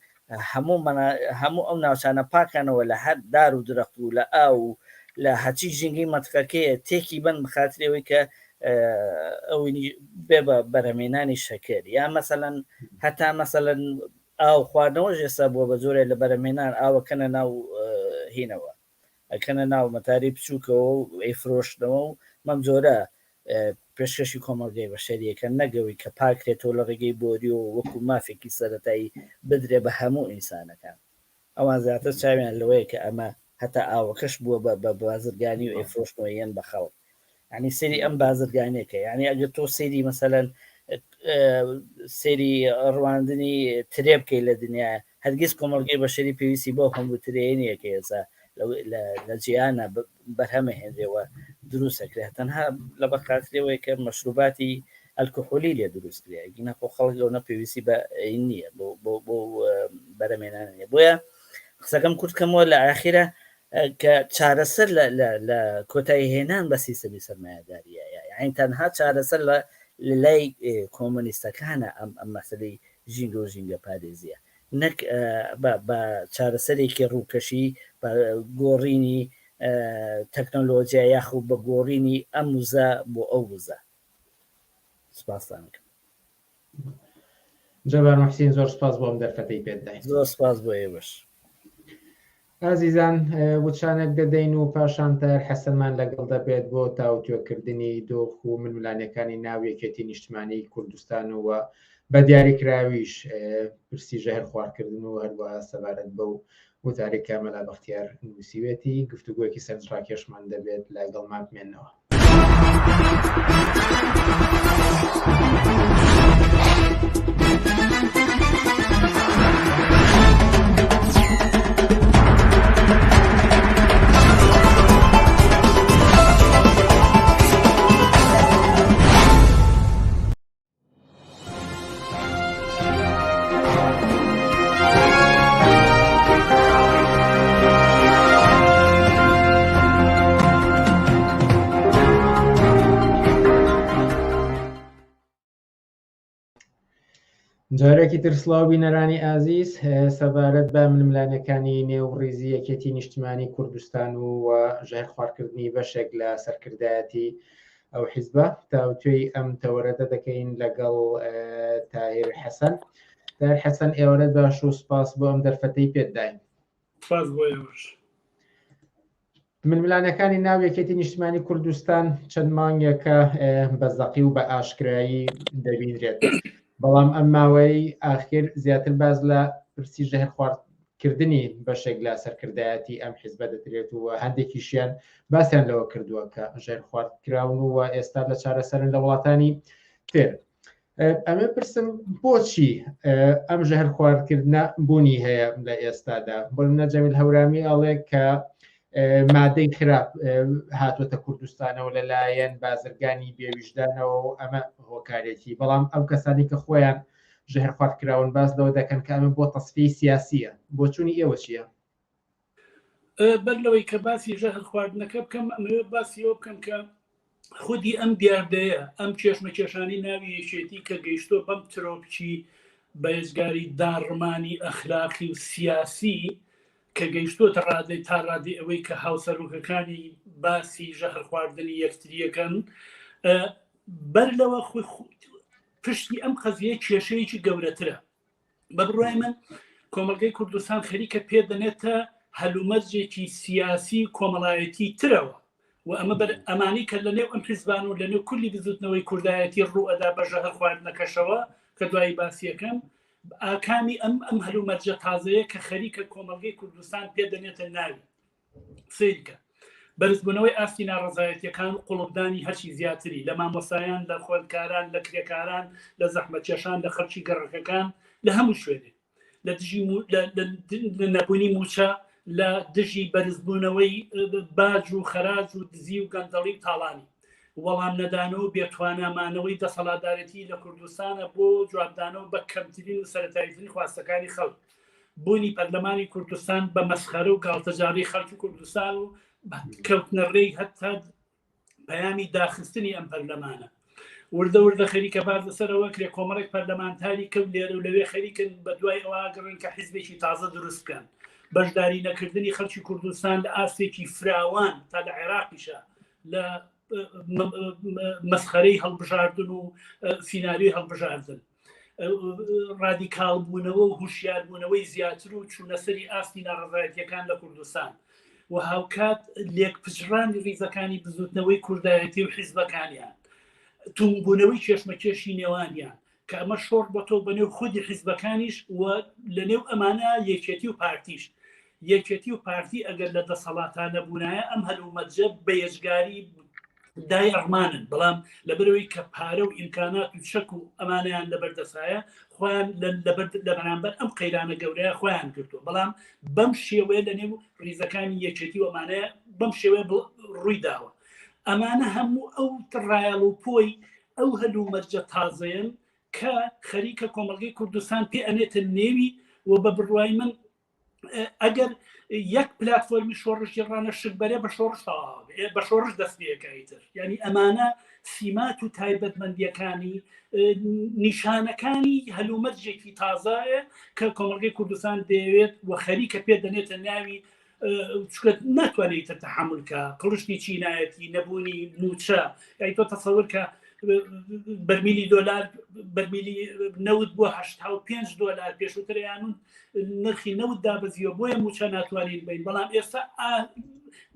هەموو ئەو ناوچانە پاکانەوە لە هەر دار و درەخت و لە ئاو لە هەچی ژینگەی مەتقەکەیە تێکی بن بخاترەوەی کە ئەوی بێ بە بەرهەمهێنانی شەکر یا مەسەڵەن هەتا مەسەڵەن ئاو خواردنەوە ژێستا بووە بە زۆرێک لە بەرهەمهێنان ئاوەکەنە ناو هینەوە ئەکەنە ناو مەتاری بچووکەوە و ئەیفرۆشتنەوە و مەم جۆرە پێشکەشی کۆمەڵگەی بەشەریەکە نەگەوەی کە پاکرێتەوە لە ڕێگەی بۆری و وەکو مافێکی سەرەتایی بدرێ بە هەموو ئینسانەکان ئەوان زیاتر چاویان لەوەیە کە ئەمە هەتا ئاوەکەش بووە بە بازرگانی و ئەیفرۆشتنەوە یەن بە خەڵک ینی سەیری ئەم بازرگانیەکە یعنی ئەگەر تۆ سەیری مەسەلەن سەیری ڕواندنی ترێ بکەی لە دنیا هەرگیز کۆمەڵگەی بەشەری پێویستی بۆ هەموو ترێنیەکە ێسا لە جیانە بەرهەمە هێنرێەوە دروستەکرێت تەنها لە بەرخاترەوەی کە مەشروباتی ئەلکۆحۆلی لێ دروستکرێ گینە خۆ خەڵک لەو نەپێویستی بە نییە بۆ بەرەمێنانە بۆیە قسەکەم کورتکەمەوە لە ئاخیرە کە چارەسەر لە کۆتایی هێنان بە سیستەمی سەرمایه‌داریە یعنی تەنها چارەسەر لە لای کۆمۆنیستەکانە ئەم مەسەلەی ژینگە و ژینگە پارێزیە نەک بە چارەسەرێکی ڕووکەشی بە گۆڕینی تەکنۆلۆژیا یاخود بە گۆڕینی ئەم وزە بۆ ئەو وزە. سپاسانکەم. جەبار محسین زۆر سپاس بۆ ئەم دەرفەتەی پێداین. زۆر سپاس بۆ ئێوەش. ئازیزان وچانێک دەدەین و پاشان تەر حەسەنمان لەگەڵ دەبێت بۆ تاوتوێکردنی دۆخ و ململانەکانی ناو یەکێتی نیشتمانی کوردستان و بە دیاریکراویش پرسیژە هەر خواردکردن و هەروەها سەبارەت بە و وتاری کامەلا بەختیار نووسیوێتی گفتوگویەکی سەرنجڕاکێشمان دەبێت لەگەڵمان بمێنەوە. جارێکی تر سڵاو بینەرانی ئازیز سەبارەت بە ململانەکانی نێوڕیزی یەکێتی نیشتمانی کوردستان و ژێر خواردکردنی بەشێک لە سەرکردایەتی ئەو حیزبە تاوتوێی ئەم تەوەرەدە دەکەین لەگەڵ تاهیر حەسەن. تاهیر حەسەن ئێوەرە باش و سپاس بۆ ئەم دەرفەتەی پێداین. سپاس بۆ ئێوەش. ململانەکانی ناو یەکێتی نیشتمانی کوردستان چەند مانگێکە بەزەقی و بە ئاشکرایی دەبینرێت. بەڵام ئەم ماوەی ئاخیر زیاتر باز لە پرسیژە هەر خواردکردنی بەشێک لە سەرکردایەتی ئەم حیزبە دەدرێت و هەندێکیشیان باسییان لەوە کردووە کە ژێر خواردکراون و ئێستا لە چارەسەرن لە وڵاتانی تر. ئەمە پرسم بۆچی ئەم ژەهر خواردکردنە بوونی هەیە لە ئێستادا؟ بۆ نەجەمیل هەورامی ئەڵێ کە مادەی خراپ هاتوۆتە کوردستانەوە لەلایەن بازرگانی بێویژدانەوە و ئەمە هۆکارێتی، بەڵام ئەو کەسانی کە خۆیان ژەهر خواردکراون باز لەوە دەکەن کە ئەمە بۆ تەسفی سیاسیە. بۆچوونی ئێوە چییە؟ بەر لەوەی کە باسی ژەهر خواردنەکە بکەم ئەمەوێت باسیەوە بکەم کە خودی ئەم دیاردەیە ئەم چێشمە کێشانی ناوی یەکێتی کە گەیشتۆ بەم ترۆپچی بەهێزگاری داڕمانی ئەخلاقی و سیاسی کە گەیشتۆتە ڕادەی تا ڕادەی ئەوەی کە هاوسەرۆکەکانی باسی ژەهر خواردنی یەکتریەکەن بەر لەوە پشتی ئەم قەزیە کێشەیەکی گەورەترە. بە بڕای من کۆمەلگەی کوردستان خەریکە پێدەنێتە هەلومەرجێکی سیاسی کۆمەڵایەتی ترەوە و ئەمە بەر ئەمانی کە لەنێو ئەم حیزبان و لەنێو کولی بزوتنەوەی کوردایەتی ڕوئەدا بە ژەهر خواردنەکەشەوە کە دوای باسیەکەم ئاکامی ئەم هەلومەرجە تازەیە کە خەریکە کۆمەلگەی کوردستان پێدەنێتە ناوی سیرکە بەرزبوونەوەی ئاستی ناڕەزایەتیەکان و قوڵبدانی هەرچی زیاتری لە مامۆسایان، لە خوێندکاران، لە کرێکاران، لە زەحمەتکێشان، لە خەڵکی گەڕەکەکان لە هەموو شوێنێ لە نەبوونی موچە، لە دژی بەرزبوونەوەی باج و خەراج و دزی و گەندەڵی و تاڵانی وەڵام نەدانەوە و بێتوانامانەوەی دەسەڵاتدارەتی لە کوردستانە بۆ جوابدانەوە بە کەمترین و سەرەتاییترین خواستەکانی خەڵک. بوونی پەرلەمانی کوردستان بە مەسخەرە و گاڵتەجاری خەڵکی کوردستان و کەوتنەڕێی هەتا پەیامی داخستنی ئەم پەرلەمانە. وردە وردە خەریکە باز لەسەرەوە کرێ کۆمەڵێک پەرلەمانتاری کەوت لێرە و لەوێ خەریکن بە دوای ئەوە گەڕن کە حیزبێکی تازە دروست بکەن. بەشداری نەکردنی خەڵکی کوردستان لە ئاستێکی فراوان تا لە عێراقیشە لە مەسخەرەی هەڵبژاردن و سیناریۆی هەڵبژاردن. ڕادیکاڵ بوونەوە و هوشیار بوونەوەی زیاتر و چوونە سەری ئاستی ناڕەزایەتیەکان لە کوردستان و هاوکات لێک پچڕانی ڕیزەکانی بزوتنەوەی کوردایەتی و حیزبەکانیان تومبوونەوەی چێشمەکێشی نێوانیان کە ئەمە شۆڕ بۆ تۆ بەنێو خودی حیزبەکانیش و لە نێو ئەمانە یەکێتی و پارتیش یەکێتی و پارتی ئەگەر لە دەسەڵاتانە بوونایە ئەم هەلومەرجە بە یەشگاری دای ئەڕمانن بەڵام لەبەرەوەی کە پارە و ئیمکانات و شەک و ئەمانیان لەبەردەسایە خۆیان لە بەرامبەر ئەم قەیرانە گەورەیە خۆیان کردو بەڵام بەم شێوەیە لە نێو ڕیزەکانی یەکێتی و ئەمانەیە بەم شێوەیە ڕووی داوە ئەمانە هەموو ئەو ڕایەڵ و پۆی ئەو هەلومەرجە تازەیەن کە خەریکە کۆمەڵگەی کوردستان پێ ئەنێتە نێوی و بە بڕوای من ئەگەر یەک پلتفۆرمی شۆڕشی ڕانە شکبەرێ بە شۆڕش دەستپێکایتر ینی ئەمانە سیمات و تایبەتمەندیەکانی نیشانەکانی هەلومەرجێکی تازایە کە کۆمەڵگەی کوردستان دەیەوێت و خەریکە پێ دەنێتە ناوی چکت ناتوانێتە تەحملکە قڕشتی چینایەتی نەبوونی موچە یای تۆ تەسەور کە بەرمیلی دۆلار بەرمیلی نەوت بۆ $85 پێشووتریانون نرخی نەوت دابەزیەوە بۆیە موچە ناتوانین بین بەڵام ئێستا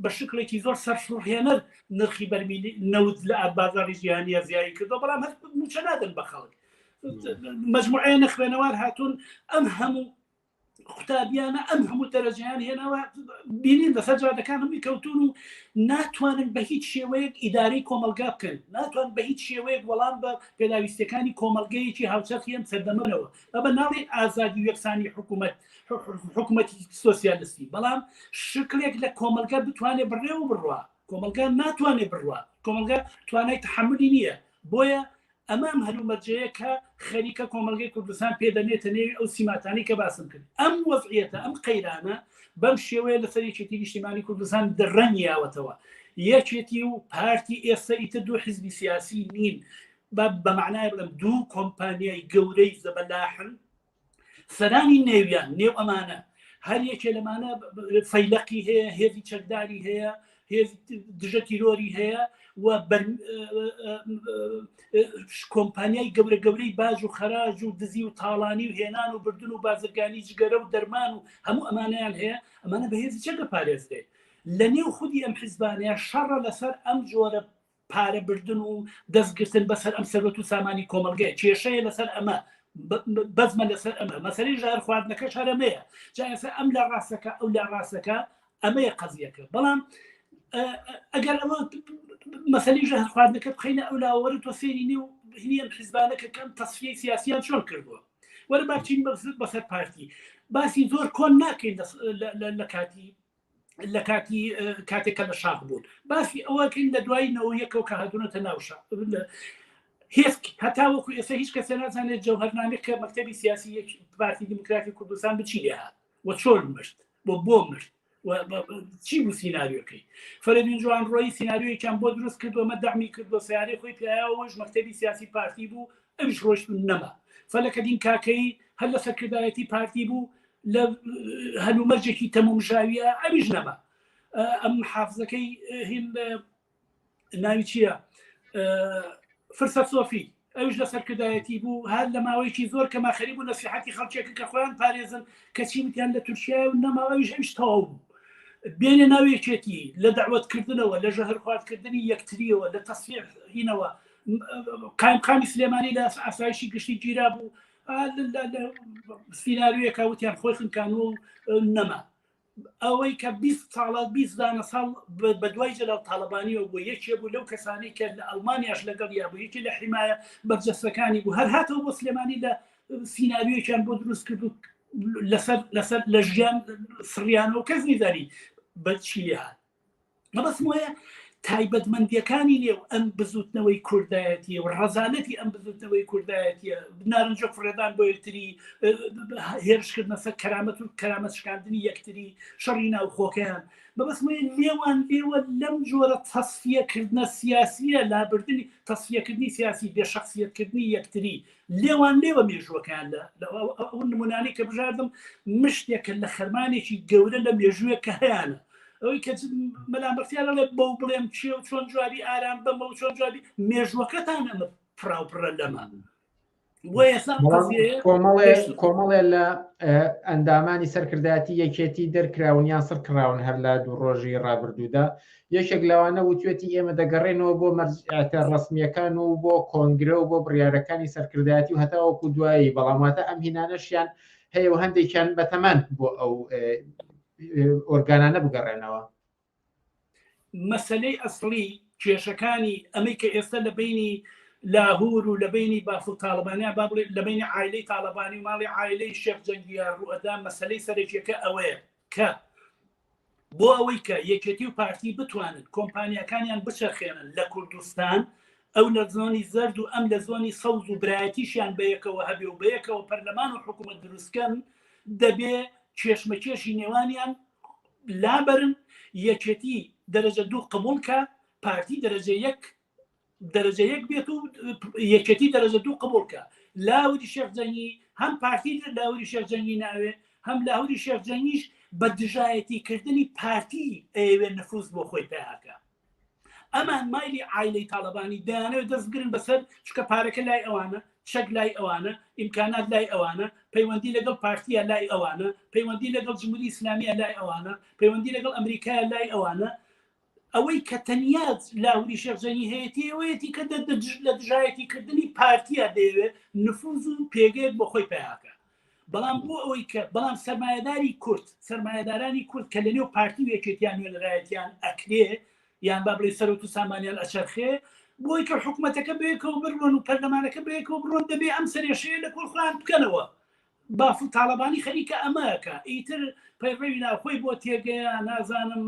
بە شکلێکی زۆر سەرشڕهێنەر نرخی بەرمیلی نەوت لە بازاڕی جیهانیە زیایی کردو بەڵام هەر موچە نادەن بە خەڵک مەجموعەیە نەخوێنەوار هاتوون ئەم هەموو قوتابیانە ئەم هەموو دەرەجیان هێنەوە بینین لەسەر جادەکان هەمووی کەوتون و ناتوانن بە هیچ شێوەیەک ئیدارەی کۆمەلگا بکەن ناتوان بە هیچ شێوەیەک وەڵام بە پێداویستەکانی کۆمەلگەیەکی هاوچەخیان سەردەمەرەوە بە ناڵی ئازادی و یەکسانی حکوومەتی سۆسیالیستی بەڵام شکلێک لە کۆمەلگا بتوانێت بڕێ و بڕوا کۆمەلگا ناتوانێت بڕوا کۆمەلگا توانای تحملی نییە بۆیە ئەمام هەلومەرجەیە کە خەریکە کۆمەلگەی کوردستان پێدەنێتە نێوی ئەو سیماتانی کە باسم کرد ئەم وەزعیەتە ئەم قەیرانە بەم شێوەیە لەسەر یەکێتی نیشتیمانی کوردستان دەڕەنیاوەتەوە یەکێتی و پارتی ئێستا ئیتر دوو حیزبی سیاسی نین بە معنای بڵم دوو کۆمپانیای گەورەی زەبەلاحن سەرانی نێویان نێو ئەمانە هەر یەکێ لەمانە فەیلەقی هەیە هێزی چەکداری هەیە دژە تیرۆری هەیە و کۆمپانیای گەورە گەورەی باج و خەراج و دزی و تاڵانی و هێنان و بردن و بازرگانی جگەرە و دەرمان و هەموو ئەمانیان هەیە ئەمانە بە هێزی چەکە پارێزدێ لە نێو خودی ئەم حیزبانەیە شەڕە لەسەر ئەم جۆرە پارە بردن و دەستگرتن بەسەر ئەم سەرەت و سامانی کۆمەلگای کێشەیە لەسەر ئەمە بەزمە لەسەر ئەمە مەسەلەی ژار خواردنەکەش هەرەمەیە جایسە ئەم لە ڕاستەکە ئەو لە ڕاستەکە ئەمەیە قەزیەکە بەڵام ئەگەر ئەمە مەسەلەی ژار خواردنەکە بخەینە ئەو لاوەرە تۆ سێری نێ و هینیان حیزبانەکە کەم تەسفیەی سیاسیان چۆن کردووە وەرە باچین بەسەر پارتی باسی زۆر کۆن ناکەین لە کاتی کاتێکە لە شاخ بوون باسی ئەوەکەین لە دوایینەوە یەکەوە کە هاتوونەتە ناوشە هێست هەتاوەکو ئێستا هیچ کەسە نازانێت جەوهەرنامێک کە مەکتەبی سیاسی پارتی دموکراتی کوردستان بچی لێ هات و چۆن مرد بۆ مرد چی بوو سیناریۆکەی فەرەدین جوان ڕۆی سیناریۆیەکیان بۆ دروست کردو ئەمە دەعمی کردو سیارەی خۆی پیاوەش مەکتەبی سیاسی پارتی بوو ئەویش ڕۆشتون نەما فەلەکەدین کاکەی هەر لە سەرکردایەتی پارتی بوو لە هەلومەرجێکی تەمومژاویە ئەویش نەما ئەم حافزەکەی هین ناوی چییە فرسەت سۆفی ئەوش لە سەرکردایەتی بوو هەر لە ماوەیەکی زۆر کە ماخەری بوو نەسیحەتی خەڵکێکە کە خۆیان پارێزن کە چی وتیان لە تورکیا و نەماوەیش ئەوش تەواو بوو بێنێ ناوێکێتی لە دەعوەتکردنەوە لە ژەهر خواردکردنی یەکتریەوە لە تەسفیح هینەوە قایمقامی سلێمانی لە ئاسایشی گشتی گیرا بوو سیناریۆیەکە وتیان خۆی خنکان و نەما ئەوەی کە 20 ساڵە 20 دانە ساڵ بە دوای جەلال تاڵەبانیەوە بۆ یەکێ بوو لەو کەسانی کە لە ئەڵمانیاش لەگەڵ یا بوو یەکی لە حیمایە بەرجەستەکانی بوو هەر هاتەوە بۆ سلێمانی لە سیناریۆیەکیان بۆ دروست کرد و لەسەر لە ژیان سڕیانەوە کەس نیزانی بەچی لێ هات مەبەستم وایە تایبەتمەندیەکانی نێو ئەم بزوتنەوەی کوردایەتیە و ڕەزانەتی ئەم بزوتنەوەی کوردایەتیە نارنجە فڕێدان بۆ یەکتری هێرشکردنە سەر کەرامەت و کەرامەت شکاندنی یەکتری شەڕی ناوخۆکەیان بەبەستمەوەی لێوان لێوە لەم جۆرە تەسفیەکردنە سیاسیە لابردنی تەسفیەکردنی سیاسی بێشەخسیەتکردنی یەکتری لێوان لێوە مێژووەکان لە ئەو نمونانەی کە بژاردم مشتێکە لە خەرمانێکی گەورە لە مێژوویە کە هەیەە ئەوەی کە مەلامەختیانە لە بەو بڵێم چێ و چۆن جوابی ئارام بەمە و چۆن جوابی مێژوەکەتان ئەمە پراوپڕە لەمان بۆ ئێستا کۆمەڵێ لە ئەندامانی سەرکردایەتی یەکێتی دەرکراونیان سەر کراون هەر لە دوو ڕۆژی ڕابردوودا یەکێک لەوانە وتوێتی ئێمە دەگەڕێنەوە بۆ مەرجعیەتە ڕەسمیەکان و بۆ کۆنگرە و بۆ بڕیارەکانی سەرکردایەتی و هەتاوەکو دوایی بەڵام واتە ئەم هینانەشیان هەیە و هەندێکیان بەتەمان بۆ ئەو ئۆرگانانە بگەڕێنەوە. مەسەلەی ئەسڵی کێشەکانی ئەمەی کە ئێستا لە بینی لاهور و لە بینی بافڵ تاالبانیا با بڵێ لە بینی عایلەی تاالبانی و ماڵی عایلەی شێخ جەنگیار ڕوئەدا مەسەلەی سەرەکیەکە ئەوەیە کە بۆ ئەوەی کە یەکێتی و پارتی بتوانن کۆمپانیەکانیان بچەخێنن لە کوردستان ئەو لە زۆنی زەرد و ئەم لە زۆنی سەوز و برایەتیشیان بەیەکەوە هەبێ و بەیەکەوە پەرلەمان و حکوومەت دروستکەن دەبێ کێشمەکێشی نێوانیان لابرن یەکێتی دەرەجە 2 قبولکە پارتی دەرەجە 1 بێت و یەکێتی دەرەجە 2 قبولکە لاوری شێخ جەنگی هەم پارتی لاوری شێخ جەنگی ناوێ هەم لاوری شێخ جەنگیش بە دژایەتیکردنی پارتی ئەوێ نفوز بۆ خۆی پیاکە ئەمان مایلی عایلەی تاالبانی دەیانەوە دەستگرن بەسەر چکە پارەکە لای ئەوانە شەک لای ئەوانە ئیمکانات لای ئەوانە پەیوەندی لەگەڵ پارتیە لای ئەوانە پەیوەندی لەگەڵ جمهوری ئیسلامیە لای ئەوانە پەیوەندی لەگەڵ ئەمریکایە لای ئەوانە ئەوەی کە تەنیات لاوری شێخ جەنگی هەیەتی ئەوەیەتی کە لە دژایەتیکردنی پارتیە دەیەوێت نفوز و پێگەیت بۆ خۆی پیاکە بەڵام بۆ ئەوەی کە بەڵام سەرمایەدارانی کورد کە لەنێو پارتی و یەکێتیان نوێنەرایەتیان ئەکرێ یان با بڵێ سەرۆت و سامانیان ئەچەرخێ بۆی کە حکوومەتەکە بەیەکەوە بڕۆن و پەرلەمانەکە بەیەکەوە بڕۆن دەبێ ئەم سەرێشەیە لە کۆڵخۆیان بکەنەوە بافڵ تاالبانی خەریکە ئەمەکە ئیتر پەیڕەوی ناوخۆی بۆ تێگەیە نازانم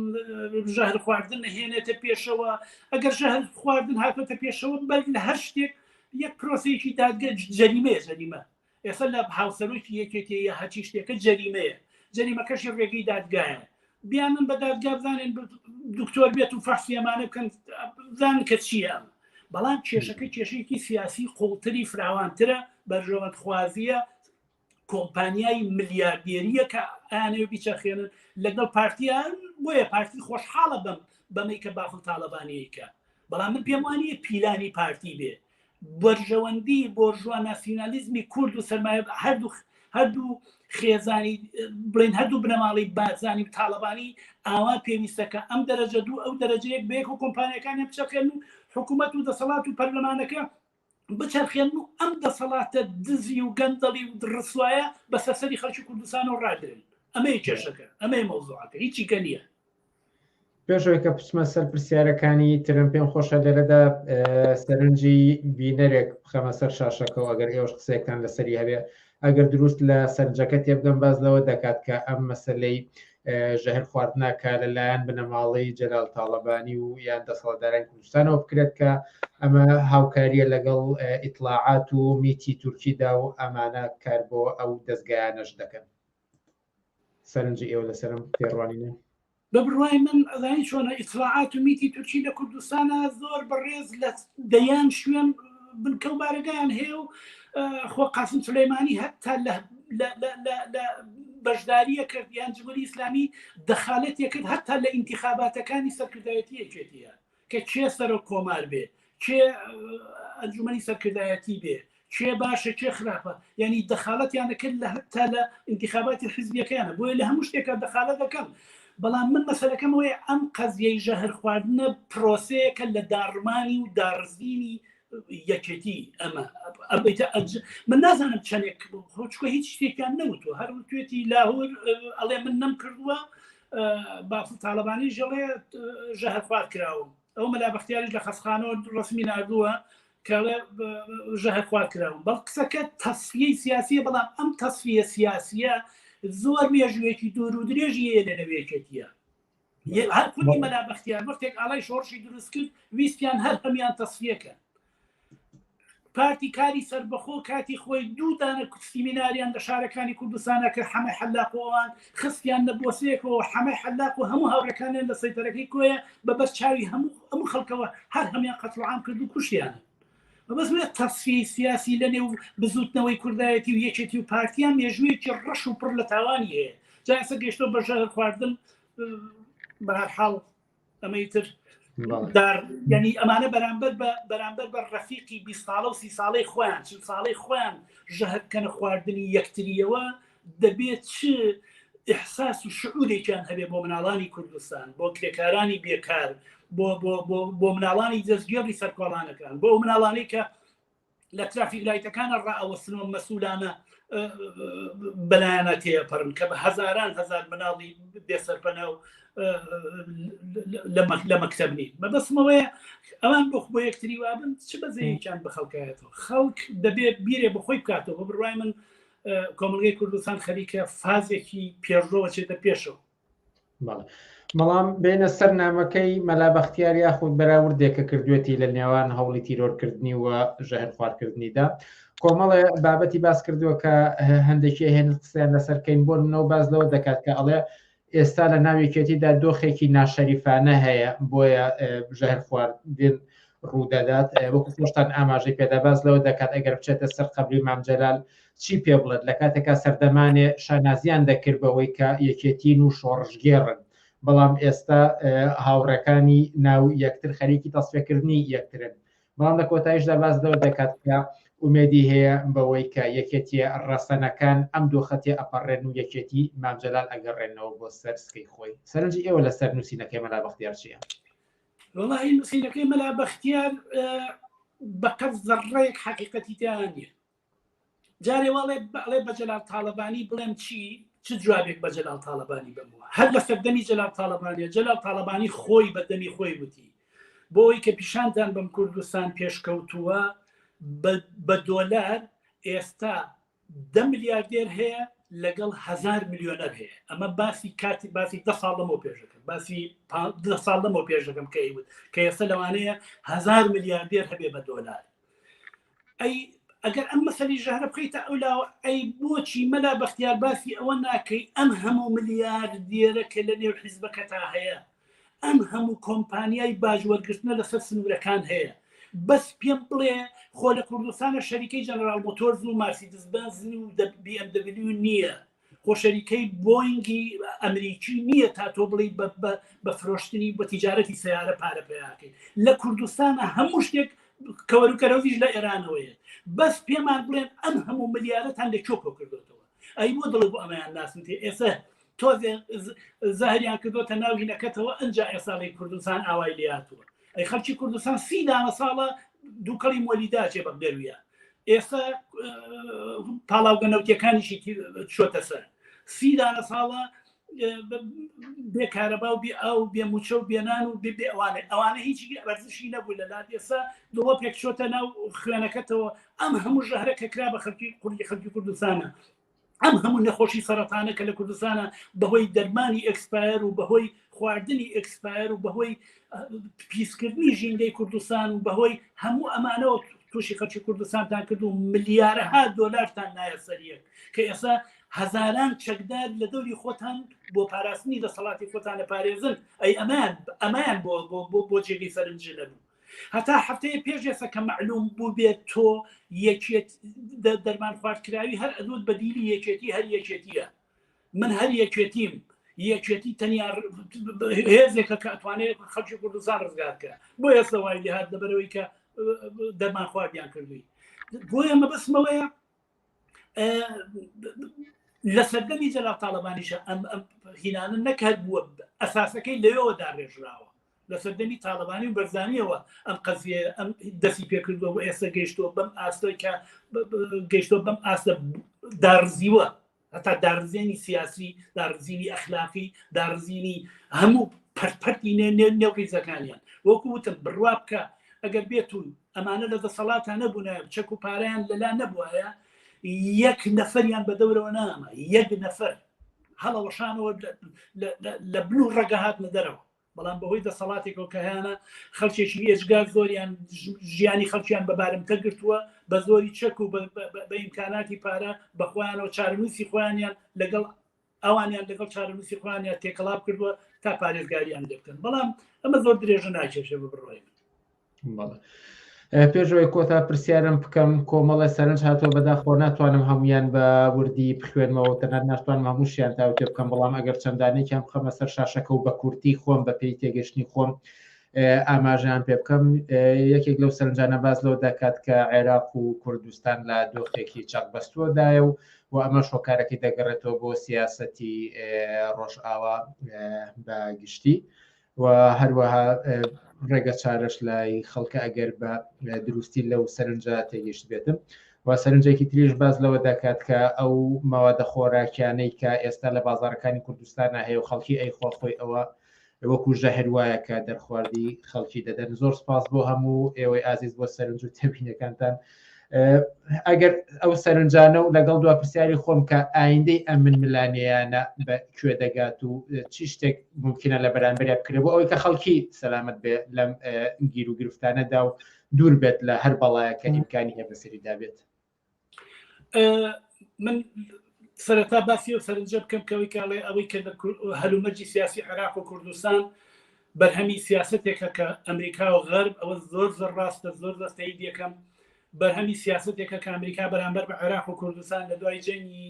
ژەهر خواردن نەهێنێتە پێشەوە ئەگەر ژەهر خواردن هاتوۆتە پێشەوە بەر لە هەر شتێک یەک پرۆسەیەکی دادگە جەریمە ئێستا لە هاوسەرۆکی یەکێتی یا هەچی شتێکە جەریمەیە جەریمەکەشی ڕێگەی دادگایە بیانن بە دادگا بزانێن دکتۆر بێت و فەرسیەمانە بکەن بزانن کە چیە بەڵام کێشەکە کێشەیەکی سیاسی قوڵتری فراوانترە بەرژەوەت خوازیە کۆمپانیای ملیاردێریە کە ئەیانەوە بیچەخێنن لەگەڵ پارتیان بۆیە پارتی خۆشحاڵە بەمەی کە بافڵ تاالبانیەکە بەڵام من پێم وانیە پیلانی پارتی بێ بەرژەوەندی بۆرژوا ناسیۆنالیزمی کورد و سەرمایە هەردوو خێزانی بڵێن هەردوو بنەماڵی بازانی تاالبانی ئاوا پێویستەکە ئەم دەرەجە 2 ئەو دەرەجەیەک بەیەک و کۆمپانیەکانی بچەخێن و حکوومەت و دەسەڵات و پەرلەمانەکە بچەرخێن و ئەم دەسەڵاتە دزی و گەندەڵی و ڕسوایە بە سەرسەری خەڵکی کوردستان و ڕادرن ئەمەی کێشەکە ئەمەی مەوزوعەکە هیچی کە نییە پێشەوەی کە پچمە سەر پرسیارەکانی ترم پێم خۆشە لێرەدا سەرنجی بینەرێک بخەمە سەر شاشەکە و ئەگەر ئێوەش قسەیەکتان لەسەری هەبێ ئەگەر دروست لە سەرنجەکە تێبگەم باز لەوە دەکات کە ئەم مەسلەی ژەهر خواردناکە لەلایەن بنەماڵەی جەلال تاالبانی و یان دەسەڵاتدارانی کوردستانەوە بکرێت کە ئەمە هاوکاریە لەگەڵ ئیطلاعات و میتی تورکیدا و ئەمانە کار بۆ ئەو دەستگایانەش دەکەن سەرنجی ئێوە لەسەرم پێڕوانینە بە بڕوای من ئەزانی چۆنە ئیطلاعات و میتی تورکی لە کوردستانە زۆر بەڕێز لە دەیان شوێن بنکە و بارگایان هەیە و خۆ قاسم سولەیمانی هەتا لە بەشداریە کرد یان جمهوری ئیسلامی دەخالەتێک کرد هەتا لە ئینتیخاباتەکانی سەرکردایەتی یەکێتیە کە چێ سەرۆک کۆمار بێ چێ ئەنجومەنی سەرکردایەتی بێ چێ باشە چێ خراپە ینی دەخالەتیان دەکرد لە هەتا لە ئینتیخاباتی حیزبیەکانە بۆیە لە هەموو شتێکە دەخالەت دەکەم بەڵام من مەسەلەکەمەوەی ئەم قەزیەی ژەهر خواردنە پرۆسەیەکە لە داڕمانی و دارزینی یەکێتی ئەمە من نازانم چەندێک خۆچکە هیچ شتێکیان نەوتوە هەر توێتی لاهور ئەڵێ من نەم کردووە بافڵ تاالبانی ژەڵێ ژەهر خوارد کراوە ئەو مەلا بەختیاریش لە خەسخانەوە ڕسمی نردووە کە ژەهر خوارد کراوە بەڵ قسەکە تەسفیەی سیاسیە بەڵام ئەم تەسفیە سیاسیە زۆر مێژوێکی دوور و درێژی لە نەوێکێتیە هەر کوردی مەلا بەختیار وەختێک ئاڵای شۆڕشی دروست کرد ویستیان هەر هەمیان تەسفیەکە پارتی کاری سەربەخۆ کاتی خۆی دوو دانە سیمیناریان لە شارەکانی کوردستانە کە حەمەی حەلاقەوەوان خستیان لە بۆسەیەکەوە حەمەی حەلاق و هەموو هاوڕەکانیان لە سەیتەرەکەی کۆیە بە بەس چاوی هەموو خەڵکەوە هەر هەمیان قەتڵعام کرد و کوشتیانە بەس تەسفیەی سیاسی لەنێو بزوتنەوەی کوردایەتی و یەکێتی و پارتیان مێژوویەکی ڕەش و پڕ لە تاوانی هەیە جا ئێستا گەیشتۆ بە ژەهر خواردن بە هەر حاڵ ئەمەی تر ینی ئەمانە بەرامبەر بە ڕەفیقی 20 ساڵە و 30 ساڵەی خۆیان 40 ساڵەی خۆیان ژەهرکەنە خواردنی یەکتریەوە دەبێت چ ئیحساس و شعورێکیان هەبێ بۆ مناڵانی کوردستان بۆ کرێکارانی بێکار بۆ مناڵانی دەستگێڕی سەرکۆڵانەکان بۆ مناڵانی کە لە ترافیک لایتەکانە ڕائەوەستنەوە مەسوولانە بەلایەنە تێپەڕن کە بە هەزاران هەزار مناڵی بێسەرپەنە و لە مەکتەبنی بەبەستمەوەیە ئەوان بۆ یەکتری وابن چ بەزەیەکیان بە خەڵکایەتەوە خەڵک دەبێت بیرێ بەخۆی بکاتەوە بە بڕوای من کۆمەلگەی کوردستان خەریکە فازێکی پێشڕۆوە چێتە پێشەوە بەڵام بینە سەر نامەکەی مەلا بەختیار یاخود بەراوردێکە کردوێتی لە نێوان هەوڵی تیرۆرکردنی و ژەهر خواردکردنیدا کۆمەڵێ بابەتی باس کردووە کە هەندێکی هێن قسەیان لەسەرکەین بۆ منەوە باز لەوە دەکات کە ئەڵێ ئێستا لە ناوێکێتیدا دۆخێکی ناشەریفانە هەیە بۆیە ژەهر خواردن ڕوودەدات وەکو خۆشتان ئاماژەی پێدا باز لەوە دەکات ئەگەر بچێتە سەر قەبری مام جەلال چی پێ بڵێت لە کاتێکا سەردەمانێ شانازیان دەکرد بەوەی کە یەکێتین و شۆڕژگێڕن بەڵام ئێستا هاوڕەکانی ناو یەکتر خەریکی تەسفێکردنی یەکترن بەڵام لە کۆتاییشدا باز لەوە دەکات کە ئومێدی هەیە بەوەی کە یەکێتیە ڕەسەنەکان ئەم دۆخەتی ئەپەڕێن و یەکێتی مام جەلال ئەگەڕێنەوە بۆ سەر سکەی خۆی سەرنجی ئێوە لەسەر نووسینەکەی مەلا بەختیار چییە؟ وەڵاهی نووسینەکەی مەلا بەختیار بەقەد زەڕەیەک حەقیقەتی تیان نیە جارێ وەڵێ بە جەلال تاڵەبانی بڵێم چ جوابێک بە جەلال تاڵەبانی بمووە هەر لە سەردەمی جەلال تاڵەبانیە جەلال تاڵەبانی خۆی بە دەمی خۆی وتی بۆی کە پیشاندان بەم کوردستان پێشکەوتووە بە دۆلار ئێستا 10 میلیاردێر هەیە لەگەڵ 1000 میلیۆنەر هەیە ئەمە باسی کاتی باسی 10 ساڵ لەمەوە پێشەکەم باسی 10 ساڵ لەمەوە پێشەکەم کەیوت کە ئێستا لەوانەیە 1000 میلیاردێر هەبێ بە دۆلار ئەگەر ئەم مەسەلی ژەهرە بخەیتە ئەولاوە ئەی بۆچی مەلا بەختیار باسی ئەوە ناکەی ئەم هەموو ملیاردێرە کە لە نێو حیزبەکەتا هەیە ئەم هەموو کۆمپانیای باژوەرگرتنە لەسەر سنوورەکان هەیە بەس پێم بڵێ خۆ لە کوردستانە شەریکەی جەنەرال مۆتۆرز و مارسیدس بنز و BMW نییە خۆ شەریکەی بۆینگی ئەمریکی نییە تا تۆ بڵێ بە فرۆشتنی بە تیجارەتی سیارە پارە پێیاکەی لە کوردستانە هەموو شتێک کەوەروکەرەویش لە ئێرانەوەیە بەس پێمان بڵێن ئەم هەموو ملیارەتان لە کۆکۆ کردوتەوە ئەی بۆ دڵ بۆ ئەمەیان ناسنتێ ئێستا تۆزێ زەهریان کردوتە ناو هینەکەتەوە ئەنجا ئێساڵی کوردستان ئاوای لێهاتووە ئەی خەڵکی کوردستان 30 دانە ساڵە دووکەڵی مۆلیدا چێ بە بێرویە ئێستا پاڵاوگەنەوتیەکانیشی چۆتە سەر 30 دانە ساڵە بێکارەبا و بێ ئەو بێموچە و بێنان و بێ ئەوانە هیچ وەرزشی نەبوو لەلات ئێستا دڵۆ پێک چۆتە ناو خوێنەکەتەوە ئەم هەموو ژەهرە کە کرا بە خەڵکی کوردستانە ئەم هەموو نەخۆشی سەرەتانە کە لە کوردستانە بەهۆی دەرمانی ئەکسپایر و بەهۆی خواردنی ئەکسپایر و بەهۆی پیسکردنی ژینگەی کوردستان و بەهۆی هەموو ئەمانەوە تووشی خەڵکی کوردستانتان کرد و ملیارەها دۆلارتان نایە سەریەک کە ئێستا هەزاران چەکدار لە دەوری خۆتان بۆ پاراستنی دەسەڵاتی خۆتانە پارێزن ئەی ئەمان بۆ جێگەی سەرنج نەبوو هەتا هەفتەیە پێش ئێستا کە معلوم بوو بێت تۆ یەکێت دەرمان خواردکراوی هەر ئەدوت بەدیلی یەکێتی هەر یەکێتیە من هەر یەکێتیم یەکێتی تەنیا هێزێکە کە ئەتوانێت خەڵکی کوردستان ڕزگارکە بۆ ئێستا وای لێهات دەبەرەوەی کە دەرمان خواردیان کردووی بۆیە مەبەستمەوەیە لە سەردەمی جەلال تاڵەبانیشە ئەم هینانە نەکات بووە ئەساسەکەی لەوێەوە داڕێژراوە لە سەردەمی تاڵەبانی و بەرزانیەوە ئەم قەزیە ئەم دەستی پێکردووە و ئێستا گەیشتۆ بەم ئاستۆی کە گەیشتۆ بەم ئاستە دارزیوە هەتا دارزێنی سیاسی دارزینی ئەخلاقی دارزینی هەموو پەرپەرتی نێوکەیزەکانیان وەکو وتم بڕوا بکە ئەگەر بێتون ئەمانە لە دەسەڵاتە نەبوونە چەک و پارەیان لەلا نەبووایە یەک نەفەریان بە دەورەوە نامە یەک نەفەر هەڵەوەشانەوە لە بلو ڕەگە هاتنە دەرەوە بەڵام بەهۆی دەسەڵاتێکەوە کە هیانە خەڵکێکی ئێجگار زۆریان ژیانی خەڵکیان بەبارمتە گرتووە بە زۆری چەک و بە ئیمکاناتی پارە بەخۆیانەوە چارەنووسی خۆیانیان لەگەڵ ئەوانیان لەگەڵ چارەنووسی خۆیانیان تێکەڵاب کردووە تا پارێزگاریان لێ بکەن بەڵام ئەمە زۆر درێژە ناکێشێ بە بڕۆی پێشەوەی کۆتا پرسیارم بکەم کۆمەڵە سەرنج هاتۆ بەداخۆ ناتوانم هەمویان بە وردی بخوێنمەوە تەنانەت ناتوانم هەمووشیان تاوتێ بکەم بەڵام ئەگەر چەندانێکیان بخەمە سەر شاشەکە و بە کورتی خۆم بە پێی تێگەشتنی خۆم ئاماژیان پێ بکەم یەکێک لەو سەرنجانە باز لەوە دەکات کە عێراق و کوردستان لە دۆخێکی چاکبەستووەدایە و ئەمە شۆکارەکەی دەگەڕێتەوە بۆ سیاسەتی ڕۆژئاوا بە گشتی و هەروەها ڕێگە چارەش لای خەڵکە ئەگەر بە دروستی لەو سەرنجە تێگەشت بێتم و سەرنجێکی تریش باز لەوە دەکات کە ئەو مەوادە خۆراکیانەی کە ئێستا لە بازارەکانی کوردستانە هەیە و خەڵکی ئەیخوا خۆی ئەوە وەکو ژەهر وایە کە دەرخواردی خەڵکی دەدەن. زۆر سپاس بۆ هەموو ئێوەی ئازیز بۆ سەرنج و تێبینەکانتان. ئەگەر ئەو سەرنجانە و لەگەڵ دوا پرسیاری خۆم کە ئایندەی ئەم ململانەیانە بەکوێ دەگات و چی شتێک ممکنە لە بەرامبەریا بکرێت بۆ ئەوەی کە خەڵکی سەلامەت بێ لەم گیر و گرفتانەدا و دوور بێت لە هەر بەڵایەکە ئیمکانی هەیە بەسەریدا بێت. من سەرەتا باسی و سەرنجە بکەم کەوەی کاڵێ ئەوەی کە هەلومەرجی سیاسی عێراق و کوردستان بەرهەمی سیاستێکە کە ئەمریکا و غەرب ئەوە زۆر زۆر ڕاستە زۆر دەستەی یەکەم بەرهەمی سیاستێکە کە ئەمریکا بەرامبەر بە عێراق و کوردستان لە دوای جەنگی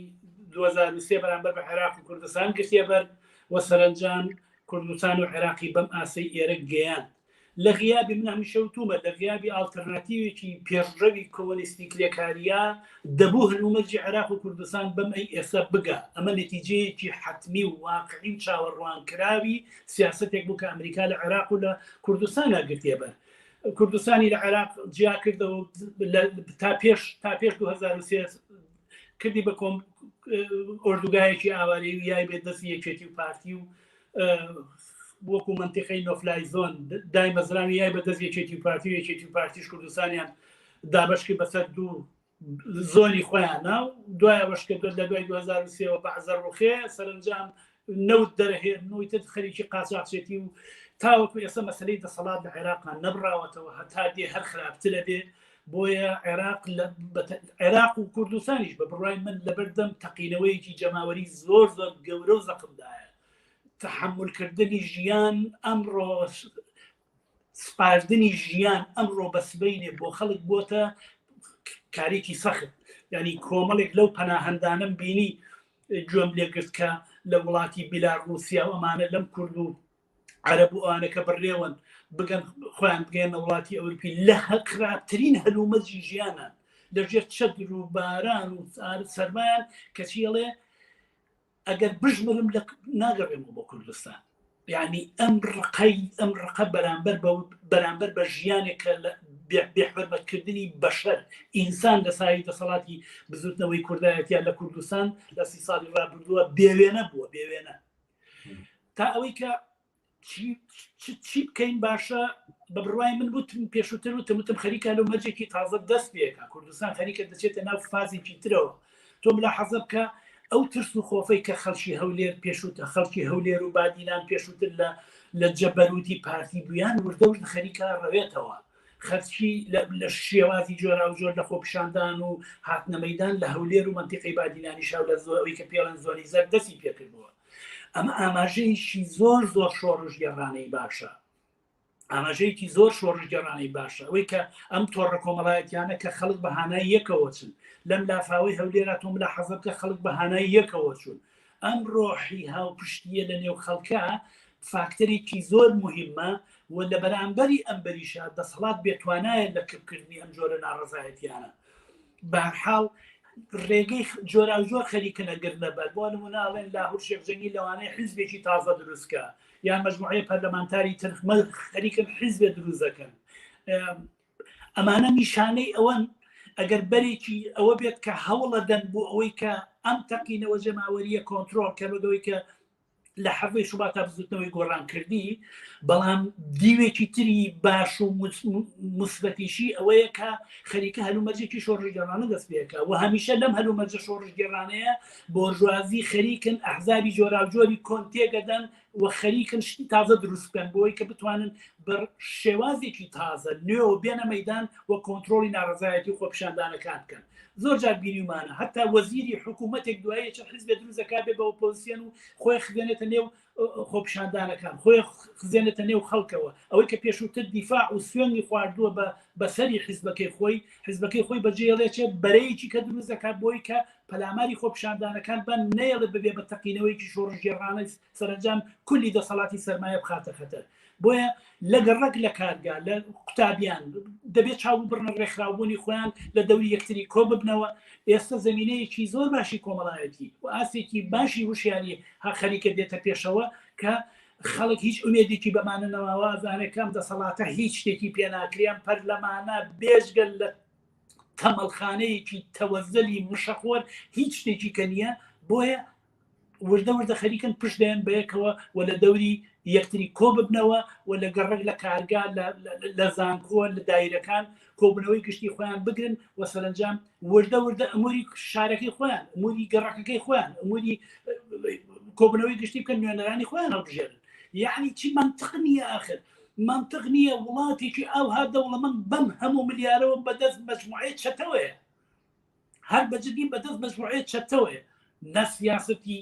2023 بەرامبەر بە عێراق و کوردستان گرتێ بەر و سەرنجام کوردستان و عێراقی بەم ئاسەی ئێرە گەیان لە غیابی من هەمیشە وتومە لە غیابی ئالتەرناتیوێکی پێشڕەوی کۆمۆنیستی کرێکاریە دەبوو هەلومەرجی عێراق و کوردستان بەم ئەی ئێستا بگە ئەمە نەتیجەیەکی حتمی و واقعی چاوەڕوانکراوی سیاستێک بوو کە ئەمریکا لە عێراق و لە کوردستانە گرتێ بەر کوردستانی لە عێراق جیا کردەوە تا پێش 2023 کردی بە کۆم ئۆردوگایەکی ئاوارەی و یای بێت دەستی یەکێتی و پارتی و وەکو منتیقەی نۆفلای زۆن دای مەزراوی یای بە دەست یەکێتی و پارتی و یەکێتی و پارتیش کوردستانیان دابشکی بەسەر دوو زۆنی خۆیانە و دوایە بەشکە لە دوای 2023 بە حەزەر ڕوخێ سەرنجام نەوت دەرەهێنەوەی تر خەریکی قاچاقچێتی و تاوەکو ئێستا مەسەلەی دەسەڵات لە عێراقان نەبراوەتەوە هەتا دێ هەر خراپترە بێ بۆیە عێراق و کوردستانیش بە بڕای من لەبەردەم تەقینەوەیەکی جەماوەری زۆر زۆر گەورە و زەقمدایە تحملکردنی ژیان ئەمڕۆ سپاردنی ژیان ئەمڕۆ بەسبەینێ بۆ خەڵک بۆتە کارێکی سەخت ینی کۆمەڵێک لەو پەناهەندانم بینی گوێم لێگرت کە لە وڵاتی بیلاڕوسیا و ئەمانە لەم کورد و عەرەب و ئەوانەکە بڕێون بگەن خۆیان بگەێنە وڵاتی ئەوروپی لە خراپترین هەلومەرجی ژیانان لەژێر چەدر و باران و سەرمایان کەچیڵێ ئەگەر بژمرم ناگەڕێمەوە بۆ کوردستان یعنی ئەم ڕقە بەرامبەر بە ژیانێکە بێحرمەتکردنی بەشەر ئینسان لە سایی دەسەڵاتی بزوتنەوەی کوردایەتیان لە کوردستان لە 30 ساڵی ڕابردووە بێوێنە بووە بێوێنە تا ئەوەی کە چی بکەین باشە بە بڕوای من وتم پێشووتر وتم خەریکە لەو مەرجێکی تازە دەست پێکە کوردستان خەریکە دەچێتە ناو فازێکی ترەوە تۆ ملا حەزە بکە ئەو ترس و خۆفەی کە خەڵکی هەولێر پێشووتە خەڵکی هەولێر و بادینان پێشووتر لە جەبەروتی پارتی بویان وردەوش خەریکە ڕەوێتەوە خەرچی لە شێوازی جۆرا و جۆر لە خۆپشاندان و هاتنەمەدان لە هەولێر و منتیقەی بادینانی شاو لە زۆرەوەی کە پێڵەن زۆری زەر دەستی پێکردبووە ئەمە ئاماژەیەکی زۆر شۆڕژ گەڕانەی باشە ئاماژەیەکی زۆر شۆڕژ گەڕانەی باشە ئەوەی کە ئەم تۆڕە کۆمەڵایەتیانە کە خەڵک بەهانای یەکەوە چن لەم لافاوەی هەولێرا تۆم لە حەزب کە خەڵک بەهانای یەکەوە چوون ئەم ڕۆحی هاوپشتیە لە نێو خەڵکە فاکتەرێکی زۆر مهمە و لە بەرامبەری ئەم بەریشە دەسەڵات بێتوانایە لە کردنی ئەم جۆرە ناڕەزایەتیانە بەهەرحاڵ ڕێگەی جۆرا و جۆر خەریکە نەگەر لەبەر بۆ نموناڵێن لاهور شێخجەنگی لەوانەیە حیزبێکی تازە دروستکە یان مەجموعەی پەرلەمانتاری ترخمە خەریکن حیزبێ دروست دەکەن ئەمانە نیشانەی ئەوەن ئەگەر بەرێکی ئەوە بێت کە هەوڵەدەن بۆ ئەوەی کە ئەم تەقینەوە جەماوەریە کۆنتترۆل کە بەدەوەی کە لە حەڤی شوبات تا بزوتنەوەی گۆڕان کردی بەڵام دیوێکی تری باش و مثبەتیشی ئەوەیە کە خەریکە هەلومەرجێکی شۆڕژگەڕانە دەست پێکە و هەمیشە لەم هەلومەرجە شۆڕژگەڕانەیە بۆژوازی خەریکن ئەحزابی جۆرا و جۆری کۆنتێگەدەن و خەریکن شتی تازە دروست بکەن بۆی کە بتوانن بە شێوازێکی تازە نوێ و بێنە مەدان و کۆنتترۆلی ناڕزایەتی خۆپشاندانەکان بکەن زۆر جار بینیمانە حتا وەزیری حکوومەتێک دوایە چ حیزب دروستەکە بێ بە ئۆپۆزیسیۆن و خۆی خدێنێتە نێو خۆپیشاندانەکان خۆی خزێنێتە نێو خەڵکەوە ئەوەی کە پێشووتر دیفاع و سوێنی خواردووە بە سەری حیزبەکەی خۆی بەجێڵێکێ بەرەیەکی کە دروست دەکات بۆی کە پەلاماری خۆپیشاندانەکان بن نێڵێ ببێ بە تەقینەوەیکی شۆڕژێڕانە سەرنجام کولی دەسەڵاتی سەرمایە بخاتە خەتەر بۆیە لەگەڕک لە کارگا لە قوتابیان دەبێت چاو بڕنە ڕێکخراوبوونی خۆیان لە دەوری یەکتری کۆ ببنەوە ئێستا زمینەیەکی زۆر باشی کۆمەڵایەتی و ئاسێکی باشی وشیانی خەریکە دێتە پێشەوە کە خەڵک هیچ ئومێدێکی بەمانەوە ئازانەکەم دەسەڵاتە هیچ شتێکی پێناکریان پەرلەمانە بێژگەل لە تەمەڵخانەیەکی تەوەزەلی مشەخۆر هیچ شتێکی کە نییە بۆیە وردە خەریکن پشت دێن بەیەکەوە و لە دەوری یەکتری کۆ ببنەوە و لە گەڕک لە کارگا لە زانکۆ لە دایرەکان کۆبنەوەی گشتی خۆیان بگرن و سەرنجام وردە ئەموری شارەکەی خۆیان ئەموری گەڕەکەەکەی خۆیان ئەموری کۆبنەوەی گشتی بکەن نوێنەرانی خۆیان هەڵبژێرن یعنی چی منطق نییە آخر منطق نییە وڵاتێکی ئەوها دەوڵەمەند بەم هەموو ملیارەوە بەدەست مەجموعەیە چەتەوەیە هەر بەجددی بەدەست مەجموعەیە چەتەوەیە نە سیاسەتی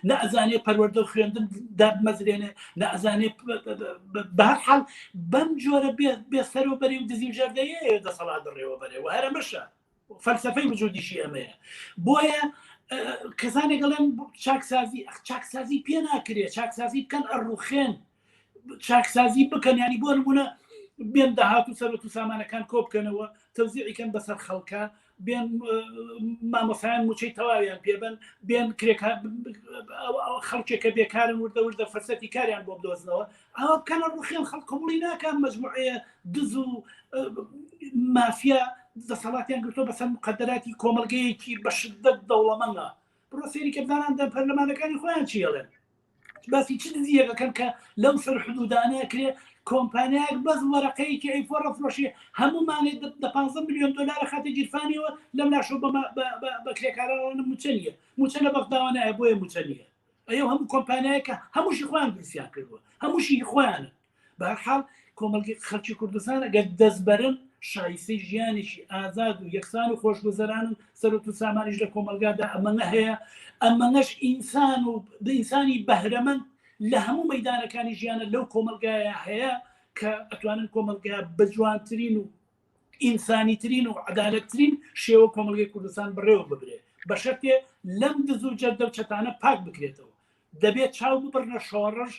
نەزانێ پەروەردە خوێندن دابمەزرێنێ نەزانێ بەهەرحاڵ بەم جۆرە بێسەرەوە بەرێ و دزی ژەردەیە دەسەڵات دڕێەوە بەرێ و هەرە مەشە فەلسەفەی وجودیشی ئەمەیە بۆیە کەسانێک گەڵێن چاکسازی پێ ناکرێت چاکسازی بکەن ئەڕوخێن چاکسازی بکەن ینی بۆ نمونە بێن داهات و سەرەت و سامانەکان کۆ بکەنەوە تەوزیعیکەن بەسەر خەڵکە بێن مامۆسایان موچەی تەواویان پێبن بێن خەڵکێکە بێکارن وردە فەرسەتی کاریان بۆ بدۆزنەوە ئەوە بکەنە ڕوخێن خەڵک قبوڵی ناکەن مەجموعەیە دز و مافیا دەسەڵاتیان گرتۆ بەسەر مقەدەراتی کۆمەلگەیەکی بە شدەت دەوڵەمەندە بڕۆ سێری کەدانان پەرلەمانەکانی خۆیان چیەڵێن باسی چ دزیەکەن کە لەو سەر حدودانە کرێ کۆمپانیایك بەس وەرەقەیەکی ئەیفۆڕە فرۆشیە هەمومانێ $15 میلیۆن خاتە گیرفانیەوە لەم لاشۆ بە کرێکارانە موچە نیە موچە لە بەغداوانایە بۆیە موچە نیە ئەو هەموو کۆمپانیایەکە هەمووشی خۆیان درستیان کردووە هەمووشی خۆیانە بەهەرحاڵ کۆمەلگەی خەڵکی کوردستان ئەگەر دەستبەرن شایستەی ژیانێکی ئازاد و یەکسان و خۆشگوزەرانن سەرەت و سامانیش لە کۆمەلگادا ئەمەنە هەیە ئەمەنەش ئینسان و ئینسانی بەهرەمەند لە هەموو مەدانەکانی ژیانە لەو کۆمەلگایە هەیە کە ئەتوانن کۆمەلگا بە جوانترین و ئینسانیترین و عەدالەتترین شێوە کۆمەلگەی کوردستان بڕێوە ببرێ بە شەرتێ لەم دز و جەردە و چەتانە پاک بکرێتەوە دەبێت چاو ببڕنە شۆڕەش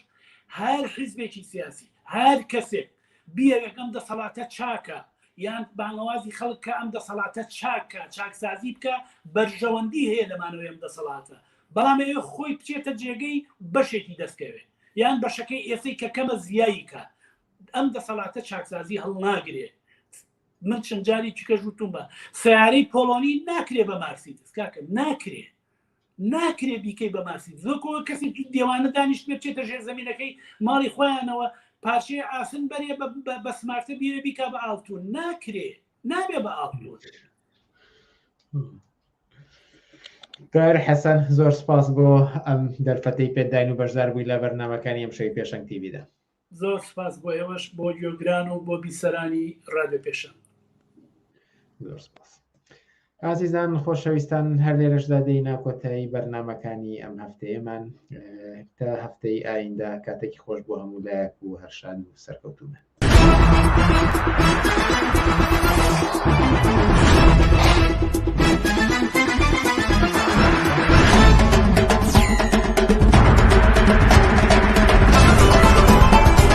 هەر حیزبێکی سیاسی هەر کەسێک بیەکەم دەسەڵاتە چاکە یان بانەوازی خەڵک کە ئەم دەسەڵاتە چاکە چاکسازی بکە بەرژەوەندی هەیە لەمانەوەی ئەم دەسەڵاتە بەڵام ئەوێ خۆی بچێتە جێگەی بەشێکی دەستکەوێت یان بەشەکەی ئێسەی کە کەمە زیاییکە ئەم دەسەڵاتە چاکسازی هەڵناگرێت من چەند جاری چکە ژوتوم بە سیارەی پۆلۆنی ناکرێ بە مارسیدس کاکە ناکرێ بیکەی بە مارسیدس زۆکەوە کەسی دێوانە دانیشت بچێتە ژێر زەمینەکەی ماڵی خۆیانەوە پارچەیە ئاسن بەرێ بە سمارتە بیرە بیکا بە ئاڵتون نابێ بە ئاڵتون. دار حەسەن زۆر سپاس بۆ ئەم دەرفەتەی پێداین و بەشدار بووی لە بەرنامەکانی ئەم شەوی پێشەنگ تیڤیدا. زۆر سپاس بۆ ئێوەش بۆ گوێگران و بۆ بیسەرانی ڕادیۆ پێشەنگ. زۆر سپاس. ئازیزان خۆشەویستان هەر لێرەشدا دێینە کۆتایی بەرنامەکانی ئەم هەفتەیەمان تا هەفتەی ئایندا کاتێکی خۆش بۆ هەموو لایەک و هەرشاد و سەرکەوتومە.